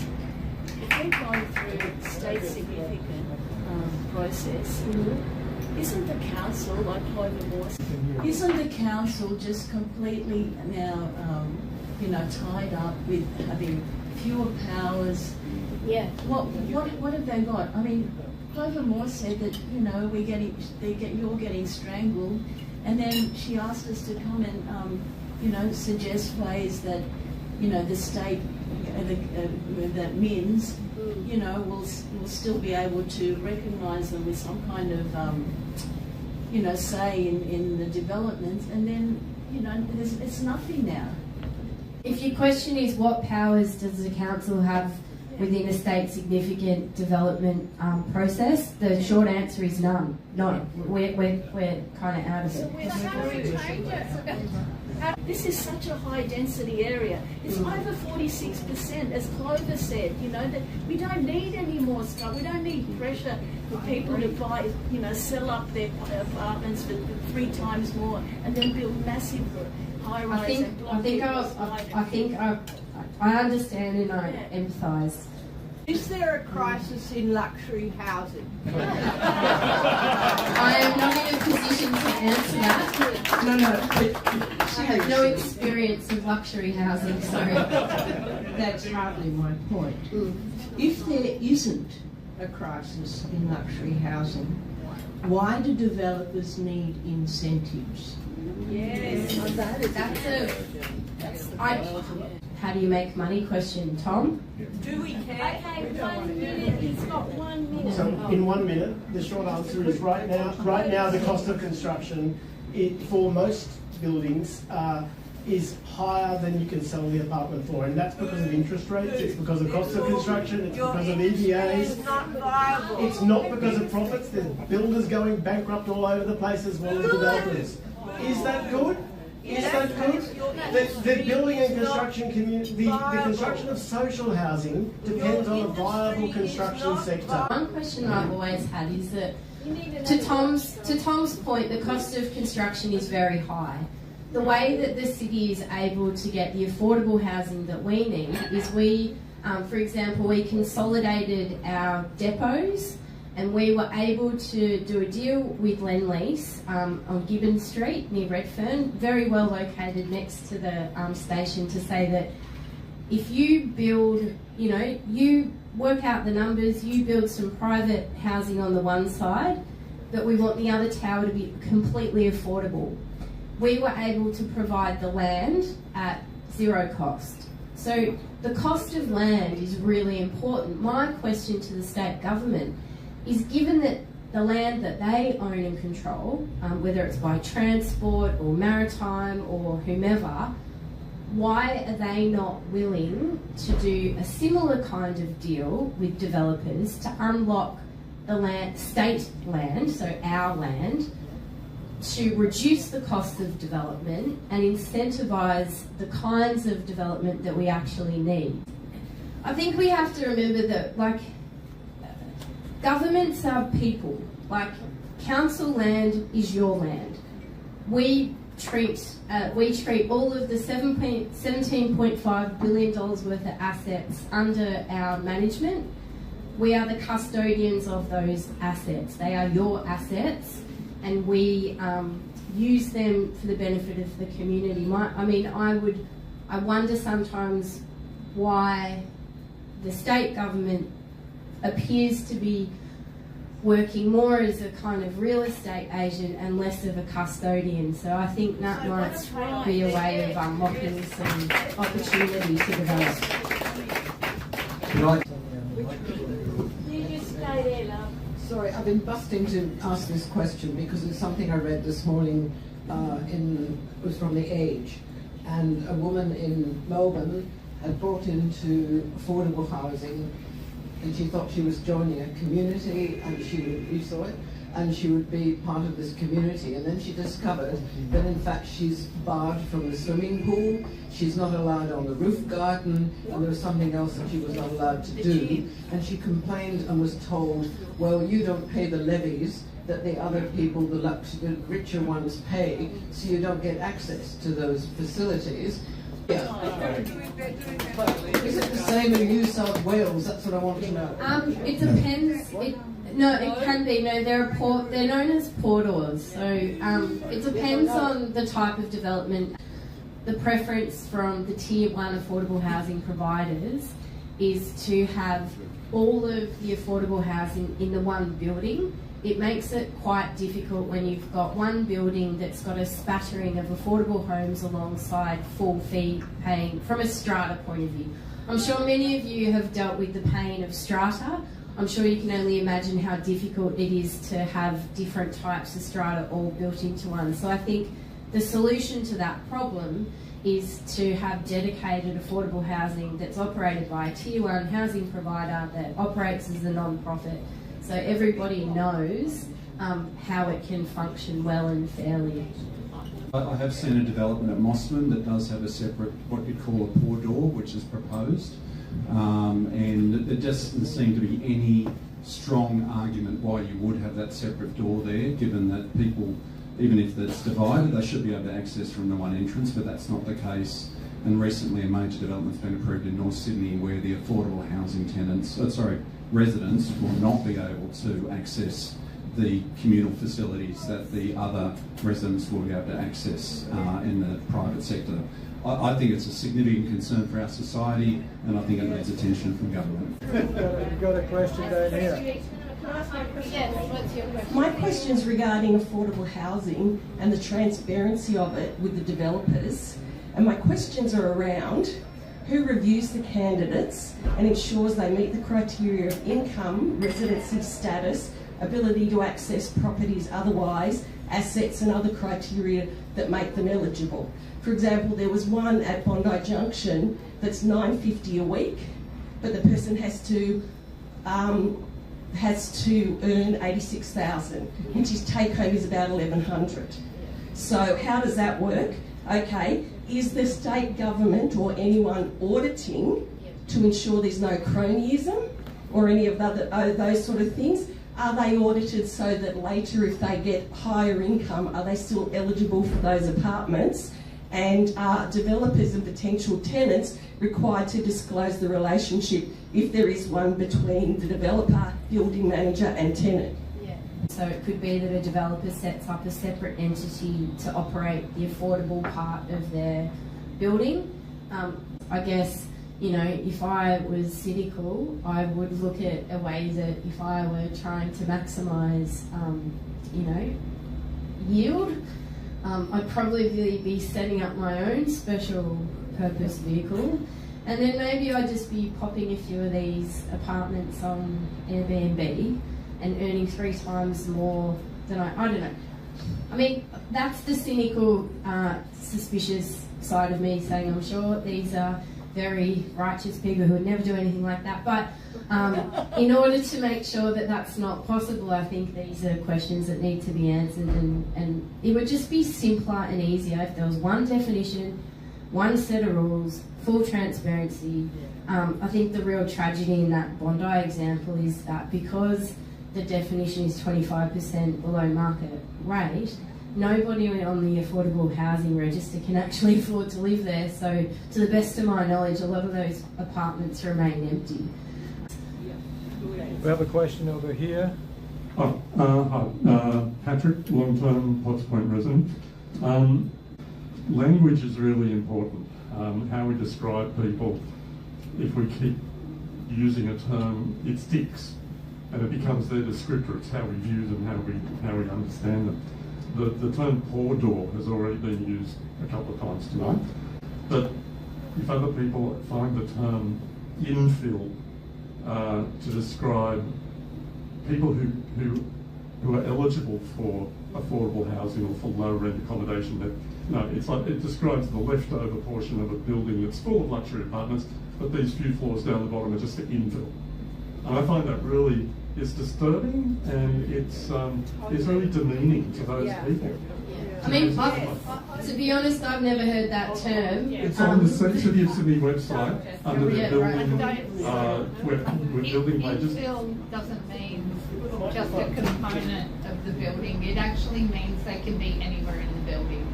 if we're going through state significant process, isn't the council, like Clover Moore, isn't the council just completely now, tied up with having fewer powers? Yeah. What have they got? I mean, Clover Moore said that you're getting strangled, and then she asked us to come and suggest ways that the state that MINS will still be able to recognise them with some kind of say in the development, and then you know, it's nothing now. If your question is what powers does the council have within a state significant development process, the short answer is none. No, we're kind of out of it. This is such a high density area. It's over 46%, as Clover said, you know, that we don't need any more stuff. We don't need pressure for people to buy, you know, sell up their apartments for 3 times more and then build massive high-rise and block I understand and I empathise. Is there a crisis in luxury housing? I am not in a position to answer that. I have no experience of luxury housing, so That's hardly my point. If there isn't a crisis in luxury housing, why do developers need incentives? Yes, how do you make money question, Tom? Do we care? Okay, 1 minute. He's got 1 minute. So in 1 minute, the short answer is right now the cost of construction for most buildings is higher than you can sell the apartment for, and that's because of interest rates, it's because of cost of construction, it's because of EBAs. It's not viable. It's not because of profits. There's builders going bankrupt all over the place as well as developers. Is that good? Is that good? The building and construction community, the construction of social housing depends on a viable construction sector. One question I've always had is that, to Tom's point, the cost of construction is very high. The way that the city is able to get the affordable housing that we need is for example, we consolidated our depots. And we were able to do a deal with Lendlease on Gibbon Street near Redfern, very well located next to the station, to say that if you build, you know, you work out the numbers, you build some private housing on the one side, but we want the other tower to be completely affordable. We were able to provide the land at 0 cost. So the cost of land is really important. My question to the state government is, given that the land that they own and control, whether it's by transport or maritime or whomever, why are they not willing to do a similar kind of deal with developers to unlock the land, state land, so our land, to reduce the cost of development and incentivise the kinds of development that we actually need? I think we have to remember that, like, governments are people. Like, council land is your land. We treat all of the $17.5 billion worth of assets under our management. We are the custodians of those assets. They are your assets, and we use them for the benefit of the community. I wonder sometimes why the state government appears to be working more as a kind of real estate agent and less of a custodian. So I think that might be a way of unlocking some opportunity to develop. You just stay there, love. Sorry, I've been busting to ask this question because it's something I read this morning. It was from The Age, and a woman in Melbourne had bought into affordable housing, and she thought she was joining a community, and you saw it, and she would be part of this community. And then she discovered that in fact she's barred from the swimming pool, she's not allowed on the roof garden, and there was something else that she was not allowed to do. And she complained and was told, well, you don't pay the levies that the other people, the richer ones, pay, so you don't get access to those facilities. Yeah. But is it the same in New South Wales? That's what I want to know. It depends. It can be. No, they're known as portors. So it depends on the type of development. The preference from the Tier 1 affordable housing providers is to have all of the affordable housing in the one building. It makes it quite difficult when you've got one building that's got a spattering of affordable homes alongside full fee paying from a strata point of view. I'm sure many of you have dealt with the pain of strata. I'm sure you can only imagine how difficult it is to have different types of strata all built into one. So I think The solution to that problem is to have dedicated affordable housing that's operated by a tier 1 housing provider that operates as a non-profit, so everybody knows how it can function well and fairly. I have seen a development at Mossman that does have a separate, what you'd call a pour door, which is proposed, and there doesn't seem to be any strong argument why you would have that separate door there, given that people, even if it's divided, they should be able to access from the one entrance, but that's not the case. And recently a major development's been approved in North Sydney where the affordable housing residents will not be able to access the communal facilities that the other residents will be able to access in the private sector. I think it's a significant concern for our society, and I think it needs attention from government. You've got a question down here. My question is regarding affordable housing and the transparency of it with the developers. And my questions are around who reviews the candidates and ensures they meet the criteria of income, residency status, ability to access properties otherwise, assets and other criteria that make them eligible. For example, there was one at Bondi Junction that's $9.50 a week, but the person has to earn $86,000, which his take home is about $1,100. So how does that work? Okay, is the state government or anyone auditing to ensure there's no cronyism or any of those sort of things? Are they audited so that later, if they get higher income, are they still eligible for those apartments? And are developers and potential tenants required to disclose the relationship, if there is one, between the developer, building manager and tenant? Yeah. So it could be that a developer sets up a separate entity to operate the affordable part of their building. I guess, you know, if I was cynical, I would look at a way that if I were trying to maximise, you know, yield, I'd probably be setting up my own special purpose vehicle, and then maybe I'd just be popping a few of these apartments on Airbnb and earning 3 times more than I don't know. I mean, that's the cynical, suspicious side of me saying I'm sure these are very righteous people who would never do anything like that. But in order to make sure that that's not possible, I think these are questions that need to be answered, and it would just be simpler and easier if there was one definition, one set of rules, full transparency. I think the real tragedy in that Bondi example is that because the definition is 25% below market rate, nobody on the affordable housing register can actually afford to live there. So to the best of my knowledge, a lot of those apartments remain empty. We have a question over here. Hi, Patrick, long-term Potts Point resident. Language is really important. How we describe people, if we keep using a term, it sticks and it becomes their descriptor. It's how we view them, how we understand them. The term pour door has already been used a couple of times tonight, but if other people find the term infill to describe people who are eligible for affordable housing or for low rent accommodation, that it's like it describes the leftover portion of a building that's full of luxury apartments, but these few floors down the bottom are just the infill. And I find that really is disturbing, and it's really demeaning to those people. I mean, to be honest, I've never heard that term. It's on the City of Sydney website under the building, with building pages. Infill doesn't mean just a component of the building. It actually means they can be anywhere in the building.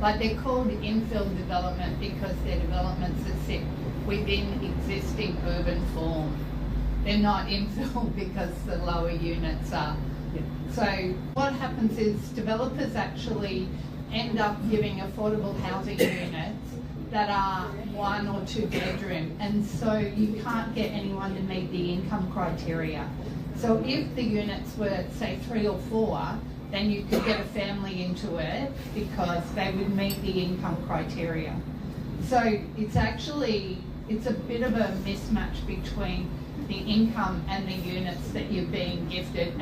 Like, they're called infill development because they're developments that sit within existing urban form. They're not infill because the lower units are. So what happens is developers actually end up giving affordable housing units that are 1 or 2 bedroom, and so you can't get anyone to meet the income criteria. So if the units were, say, 3 or 4, then you could get a family into it because they would meet the income criteria. So it's a bit of a mismatch between the income and the units that you're being gifted.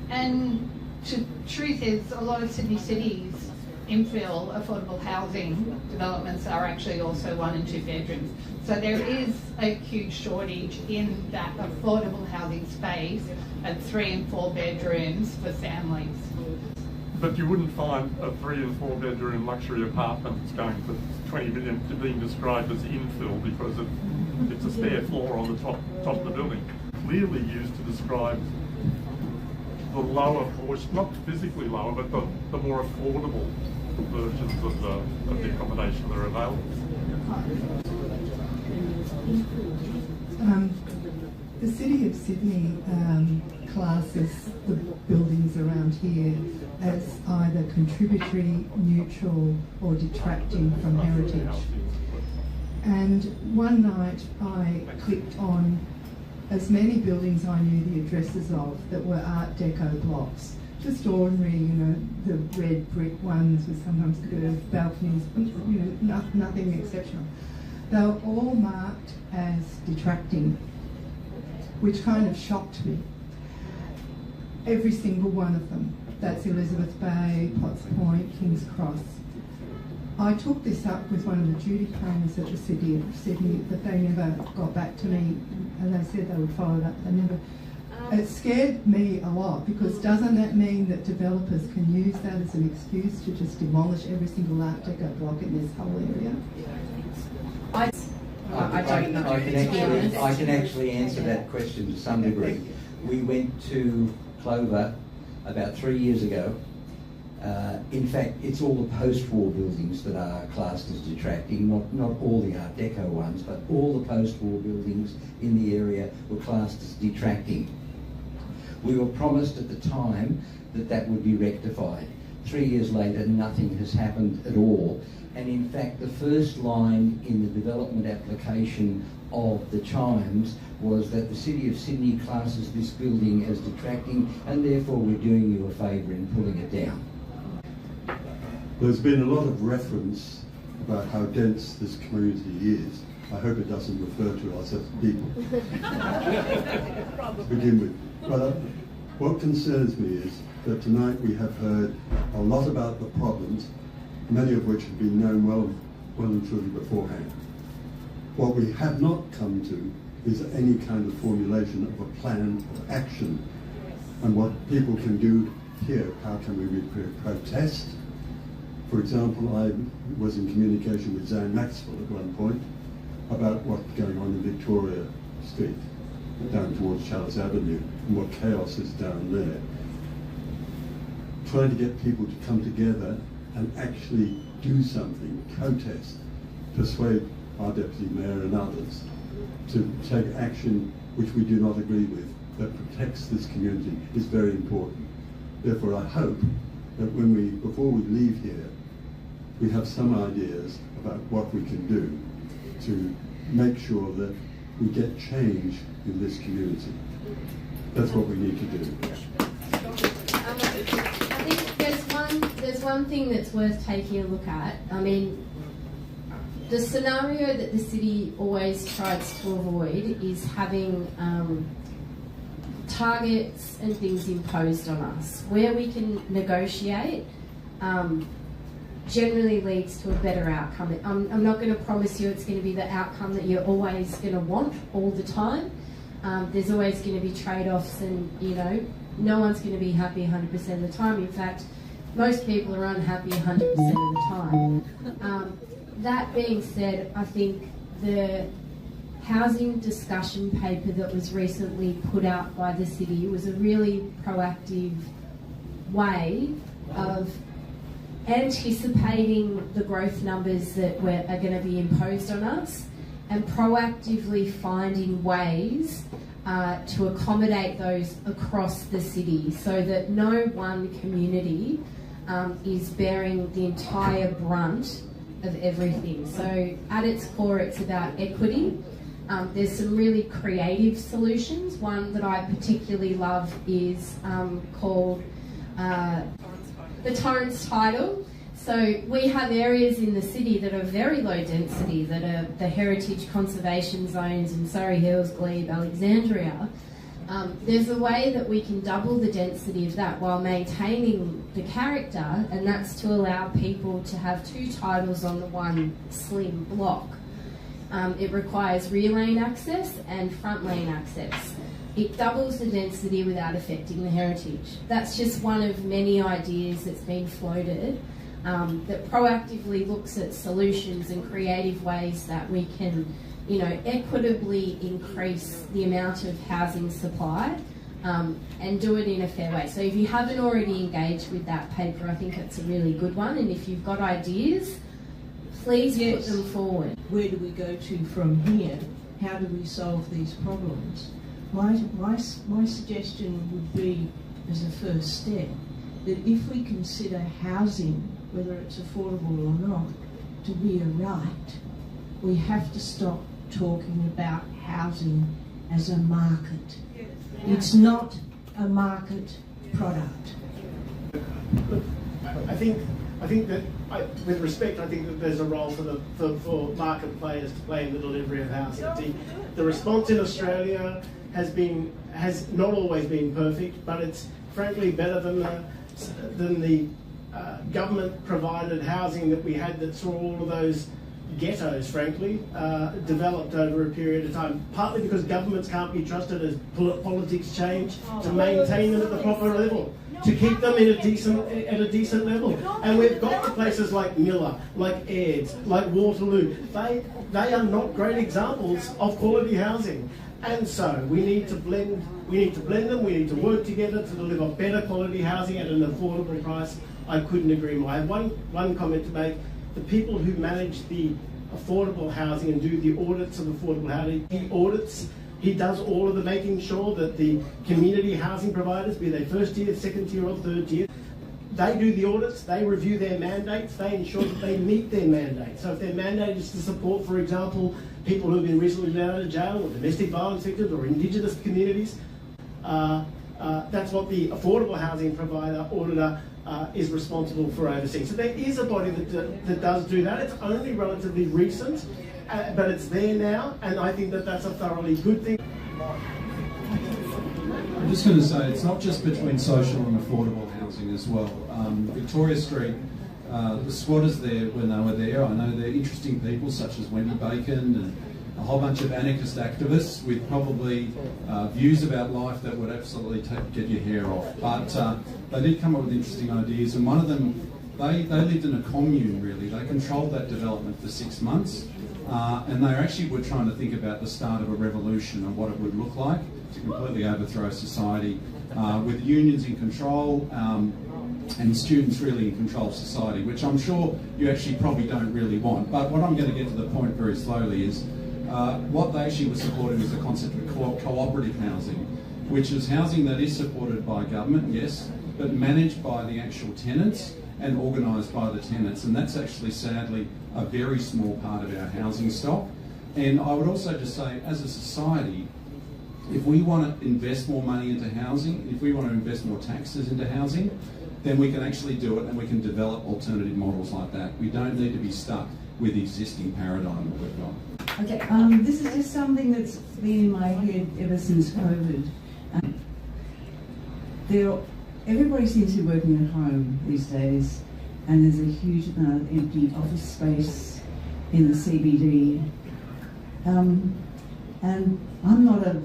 And the truth is, a lot of Sydney cities infill affordable housing developments are actually also 1 and 2 bedrooms. So there is a huge shortage in that affordable housing space at 3 and 4 bedrooms for families. But you wouldn't find a 3 and 4 bedroom luxury apartment that's going for 20 million to being described as infill because it's a spare floor on the top of the building. Clearly used to describe the lower portion, not physically lower, but the more affordable versions of the accommodation that are available. The City of Sydney classes the buildings around here as either contributory, neutral or detracting from heritage. And one night I clicked on as many buildings I knew the addresses of that were Art Deco blocks. Just ordinary, the red brick ones with sometimes curved balconies, nothing exceptional. They were all marked as detracting, which kind of shocked me. Every single one of them. That's Elizabeth Bay, Potts Point, King's Cross. I took this up with one of the duty planners at the City of Sydney, but they never got back to me, and they said they would follow it up. They never. It scared me a lot, because doesn't that mean that developers can use that as an excuse to just demolish every single Art Deco block in this whole area? I can actually answer that question to some degree. We went to Clover about 3 years ago. In fact, it's all the post-war buildings that are classed as detracting, not all the Art Deco ones, but all the post-war buildings in the area were classed as detracting. We were promised at the time that that would be rectified. 3 years later, nothing has happened at all. And in fact, the first line in the development application of the Chimes was that the City of Sydney classes this building as detracting, and therefore we're doing you a favour in pulling it down. There's been a lot of reference about how dense this community is. I hope it doesn't refer to us as people to begin with. But what concerns me is that tonight we have heard a lot about the problems, many of which have been known well and truly beforehand. What we have not come to is any kind of formulation of a plan of action, and what people can do here. How can we protest? For example, I was in communication with Zane Maxwell at one point about what's going on in Victoria Street, down towards Charles Avenue, and what chaos is down there. Trying to get people to come together and actually do something, protest, persuade our Deputy Mayor and others to take action which we do not agree with, that protects this community, is very important. Therefore, I hope that before we leave here, we have some ideas about what we can do to make sure that we get change in this community. That's what we need to do. I think there's one thing that's worth taking a look at. I mean, the scenario that the city always tries to avoid is having targets and things imposed on us. Where we can negotiate generally leads to a better outcome. I'm not going to promise you it's going to be the outcome that you're always going to want all the time. There's always going to be trade-offs, and no one's going to be happy 100% of the time. In fact, most people are unhappy 100% of the time. That being said, I think the housing discussion paper that was recently put out by the city was a really proactive way of anticipating the growth numbers that are going to be imposed on us, and proactively finding ways to accommodate those across the city, so that no one community is bearing the entire brunt of everything. So at its core, it's about equity. There's some really creative solutions. One that I particularly love is called the Torrens Tidal. So we have areas in the city that are very low density, that are the heritage conservation zones in Surrey Hills, Glebe, Alexandria, There's a way that we can double the density of that while maintaining the character, and that's to allow people to have 2 titles on the one slim block. It requires rear lane access and front lane access. It doubles the density without affecting the heritage. That's just one of many ideas that's been floated that proactively looks at solutions and creative ways that we can, equitably increase the amount of housing supply and do it in a fair way. So if you haven't already engaged with that paper, I think it's a really good one. And if you've got ideas, please put them forward. Where do we go to from here? How do we solve these problems? My suggestion would be, as a first step, that if we consider housing, whether it's affordable or not, to be a right, we have to stop talking about housing as a market. It's not a market product. I think that, with respect, I think that there's a role for market players to play in the delivery of housing. The response in Australia has not always been perfect, but it's frankly better than the government-provided housing that we had that saw all of those ghettos, frankly, developed over a period of time, partly because governments can't be trusted as politics change to maintain them at the proper level, to keep them at a decent level. And we've got the places like Miller, like Ayres, like Waterloo. They are not great examples of quality housing. And so we need to blend them, we need to work together to deliver better quality housing at an affordable price. I couldn't agree more. I have one comment to make. The people who manage the affordable housing and do the audits of affordable housing, he does all of the making sure that the community housing providers, be they first tier, second tier or third tier, they do the audits, they review their mandates, they ensure that they meet their mandate. So if their mandate is to support, for example, people who have been recently let out of jail or domestic violence victims or Indigenous communities, that's what the affordable housing provider auditor is responsible for overseeing. So there is a body that does do that. It's only relatively recent, but it's there now, and I think that that's a thoroughly good thing. I'm just going to say it's not just between social and affordable housing as well. Victoria Street, the squatters there when they were there, I know they're interesting people such as Wendy Bacon and a whole bunch of anarchist activists with probably views about life that would absolutely get your hair off. But they did come up with interesting ideas, and one of them, they lived in a commune really. They controlled that development for 6 months, and they actually were trying to think about the start of a revolution and what it would look like to completely overthrow society with unions in control and students really in control of society, which I'm sure you actually probably don't really want. But what I'm going to get to the point very slowly is what they actually were supporting was the concept of cooperative housing, which is housing that is supported by government, yes, but managed by the actual tenants and organised by the tenants. And that's actually, sadly, a very small part of our housing stock. And I would also just say, as a society, if we want to invest more money into housing, if we want to invest more taxes into housing, then we can actually do it, and we can develop alternative models like that. We don't need to be stuck with the existing paradigm that we've got. Okay, this is just something that's been in my head ever since COVID. Everybody seems to be working at home these days, and there's a huge amount of empty office space in the CBD. And I'm not a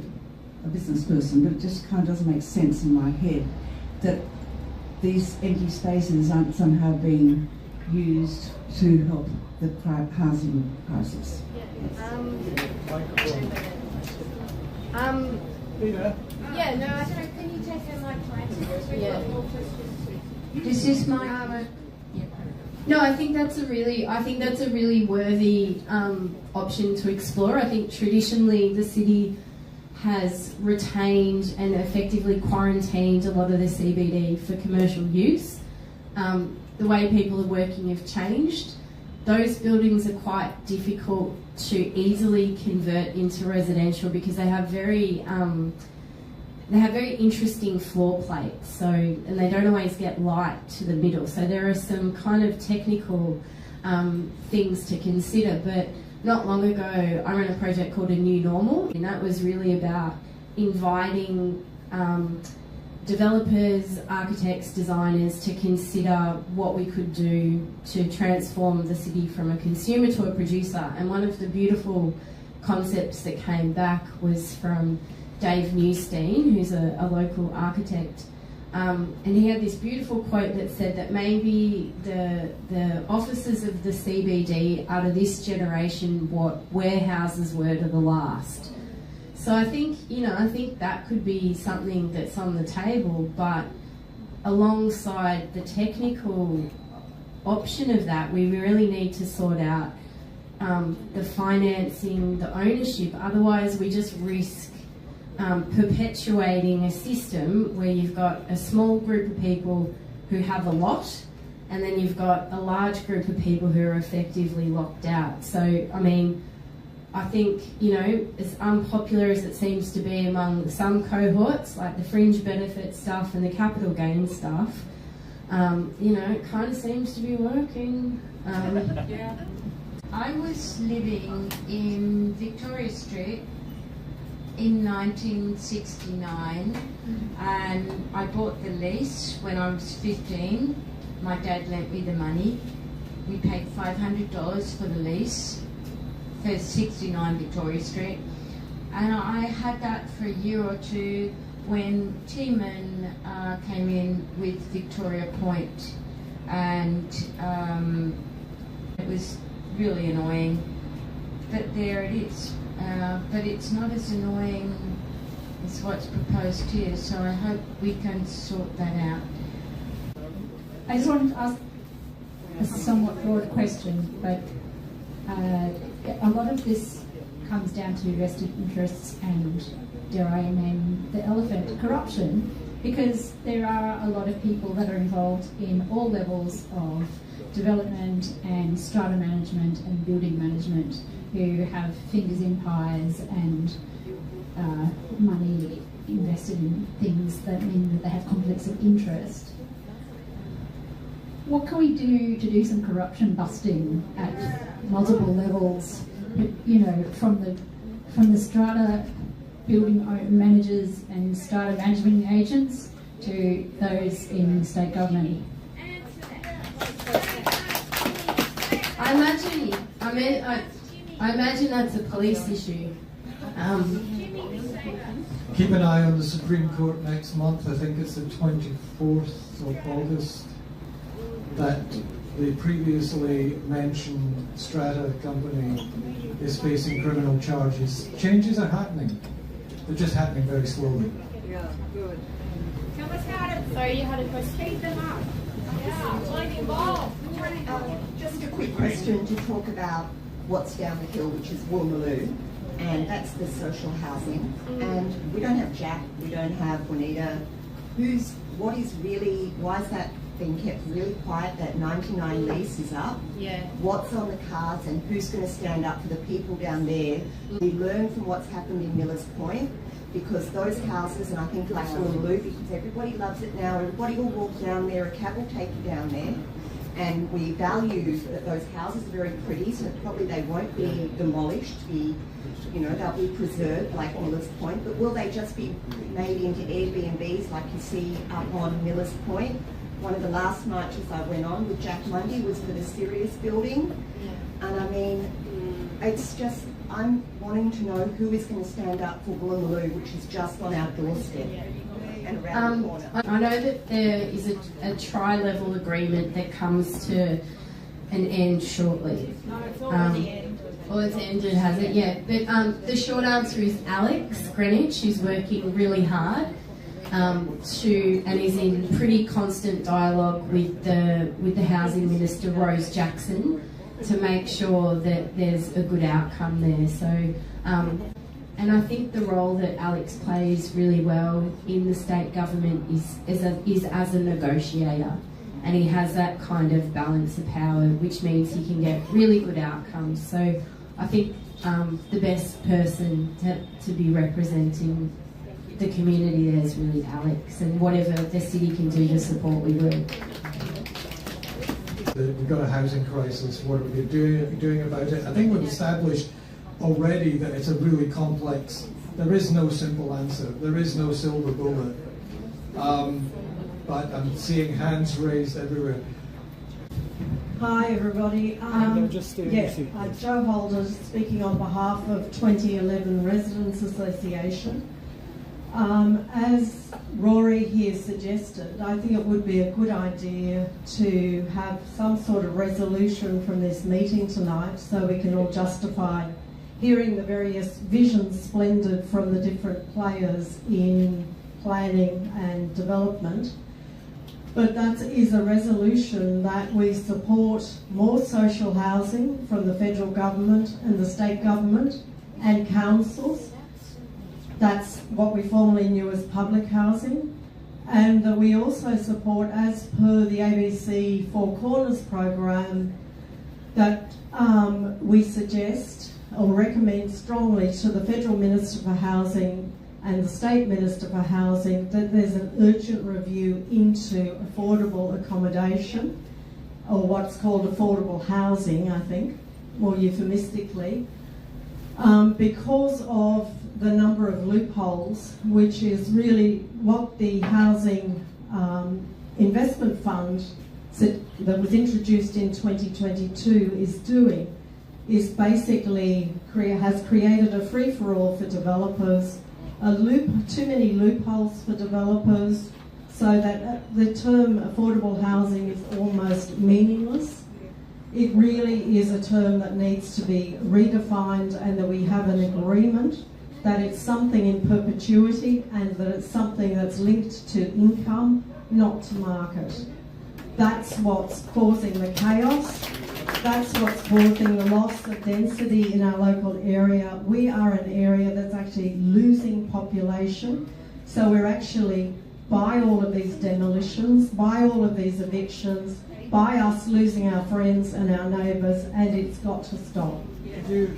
business person, but it just kind of doesn't make sense in my head that these empty spaces aren't somehow being used to help the housing crisis. Yeah, no, I don't know. Can you take a mic to answer? Yeah. Does this mic? No, I think that's a really worthy option to explore. I think traditionally the city has retained and effectively quarantined a lot of the CBD for commercial use. The way people are working have changed. Those buildings are quite difficult to easily convert into residential because they have very interesting floor plates, and they don't always get light to the middle. So there are some kind of technical things to consider. But not long ago, I ran a project called A New Normal, and that was really about inviting developers, architects, designers to consider what we could do to transform the city from a consumer to a producer. And one of the beautiful concepts that came back was from Dave Newstein, who's a local architect. And he had this beautiful quote that said that maybe the officers of the CBD are to this generation what warehouses were to the last. So I think, I think that could be something that's on the table, but alongside the technical option of that, we really need to sort out the financing, the ownership. Otherwise, we just risk perpetuating a system where you've got a small group of people who have a lot, and then you've got a large group of people who are effectively locked out. So, I mean, I think, as unpopular as it seems to be among some cohorts, like the fringe benefit stuff and the capital gain stuff, it kind of seems to be working. Yeah. I was living in Victoria Street in 1969, and I bought the lease when I was 15. My dad lent me the money. We paid $500 for the lease for 69 Victoria Street, and I had that for a year or two when Tiemann came in with Victoria Point, and it was really annoying, but there it is. But it's not as annoying as what's proposed here, so I hope we can sort that out. I just wanted to ask a somewhat broad question, but a lot of this comes down to vested interests and, dare I name the elephant, corruption, because there are a lot of people that are involved in all levels of development and strata management and building management who have fingers in pies and money invested in things that mean that they have conflicts of interest. What can we do to do some corruption busting at multiple levels? From the strata building managers and strata management agents to those in state government. I imagine that's a police issue. Keep an eye on the Supreme Court next month. I think it's the 24th of August. That the previously mentioned strata company is facing criminal charges. Changes are happening. They're just happening very slowly. Yeah, good. Sorry, you had a question? Keep them up. Yeah, like involved. Just a quick question to talk about what's down the hill, which is Woolloomooloo, and that's the social housing. And we don't have Jack, we don't have Juanita. Why is that being kept really quiet? That 99 lease is up. Yeah. What's on the cards and who's going to stand up for the people down there? We learn from what's happened in Millers Point, because those houses, and I think like Woolloomooloo, because everybody loves it now, everybody will walk down there, a cab will take you down there. And we value that those houses are very pretty, so probably they won't be demolished, they'll be preserved like Millers Point, but will they just be made into Airbnbs like you see up on Millers Point? One of the last marches I went on with Jack Mundy was for the Sirius building, and I mean, it's just, I'm wanting to know who is going to stand up for Woolloomooloo, which is just on our doorstep. And around the corner. I know that there is a tri-level agreement that comes to an end shortly. No, it's already ended. Well, it's ended, has it? Yeah. But the short answer is Alex Greenwich, who's working really hard and is in pretty constant dialogue with the Housing Minister, Rose Jackson, to make sure that there's a good outcome there. So. And I think the role that Alex plays really well in the state government is as a negotiator, and he has that kind of balance of power, which means he can get really good outcomes. So I think the best person to be representing the community there is really Alex, and whatever the city can do to support, we will. We've got a housing crisis. What are we doing about it? I think we've established already that it's a really complex there is no simple answer. There is no silver bullet. But I'm seeing hands raised everywhere. Hi everybody. Joe Holder speaking on behalf of 2011 Residents Association. As Rory here suggested, I think it would be a good idea to have some sort of resolution from this meeting tonight so we can all justify hearing the various visions splendid from the different players in planning and development. But that is a resolution that we support more social housing from the federal government and the state government and councils. That's what we formerly knew as public housing. And that we also support, as per the ABC Four Corners program, that we suggest or recommend strongly to the Federal Minister for Housing and the State Minister for Housing that there's an urgent review into affordable accommodation, or what's called affordable housing, I think, more euphemistically, because of the number of loopholes, which is really what the Housing Investment Fund that was introduced in 2022 is doing, is basically has created a free-for-all for developers, too many loopholes for developers, so that the term affordable housing is almost meaningless. It really is a term that needs to be redefined, and that we have an agreement that it's something in perpetuity and that it's something that's linked to income, not to market. That's what's causing the chaos. That's what's causing the loss of density in our local area. We are an area that's actually losing population. So we're actually, by all of these demolitions, by all of these evictions, by us losing our friends and our neighbours, and it's got to stop. Here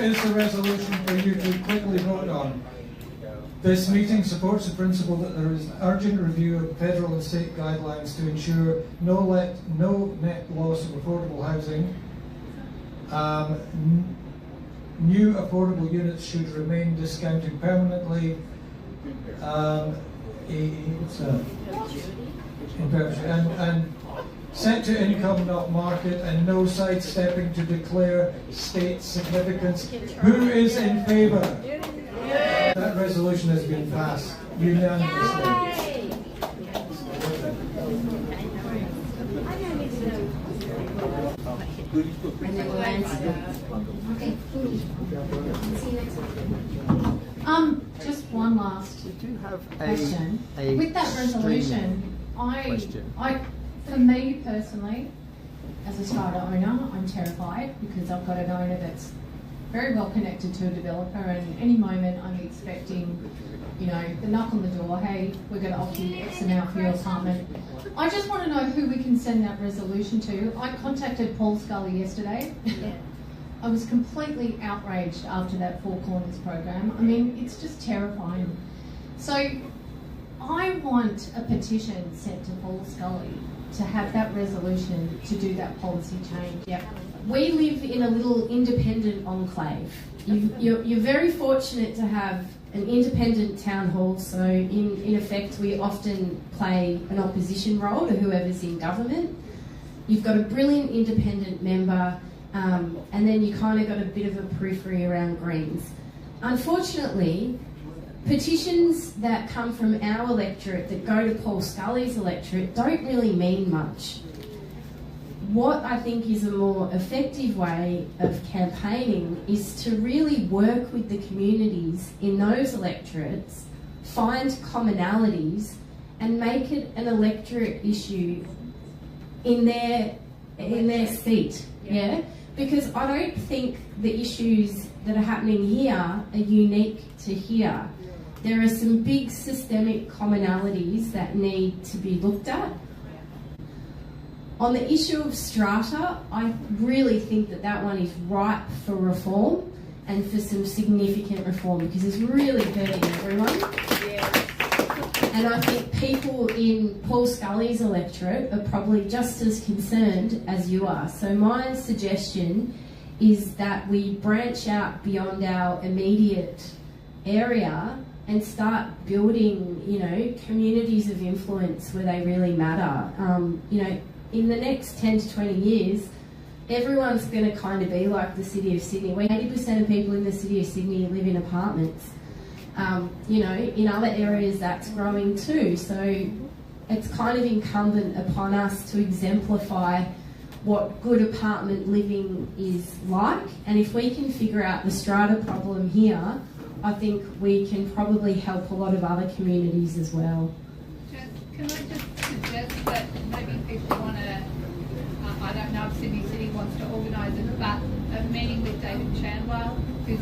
is the resolution for you to quickly vote on. This meeting supports the principle that there is an urgent review of federal and state guidelines to ensure no net loss of affordable housing. New affordable units should remain discounted permanently. And set to income, not market, and no sidestepping to declare state significance. Who is in favour? That resolution has been passed unanimously. And then we'll answer. Okay. Just one last question. With that resolution, for me personally, as a strata owner, I'm terrified because I've got an owner that's very well connected to a developer, and any moment I'm expecting, the knock on the door, hey, we're going to offer you X amount for your apartment. I just want to know who we can send that resolution to. I contacted Paul Scully yesterday. I was completely outraged after that Four Corners program. I mean, it's just terrifying. So I want a petition sent to Paul Scully to have that resolution to do that policy change. Yep. We live in a little independent enclave. You're very fortunate to have an independent town hall, so in effect we often play an opposition role to whoever's in government. You've got a brilliant independent member, and then you kind of got a bit of a periphery around Greens. Unfortunately, petitions that come from our electorate that go to Paul Scully's electorate don't really mean much. What I think is a more effective way of campaigning is to really work with the communities in those electorates, find commonalities, and make it an electorate issue in their seat. Yeah? Because I don't think the issues that are happening here are unique to here. There are some big systemic commonalities that need to be looked at. On the issue of strata, I really think that one is ripe for reform and for some significant reform because it's really hurting everyone. And I think people in Paul Scully's electorate are probably just as concerned as you are. So my suggestion is that we branch out beyond our immediate area and start building, you know, communities of influence where they really matter. You know, in the next 10 to 20 years, everyone's going to kind of be like the City of Sydney, where 80% of people in the City of Sydney live in apartments. You know, in other areas that's growing too. So it's kind of incumbent upon us to exemplify what good apartment living is like. And if we can figure out the strata problem here, I think we can probably help a lot of other communities as well. Can I just suggest that maybe people want to, I don't know if Sydney City wants to organise it, but a meeting with David Chandwell,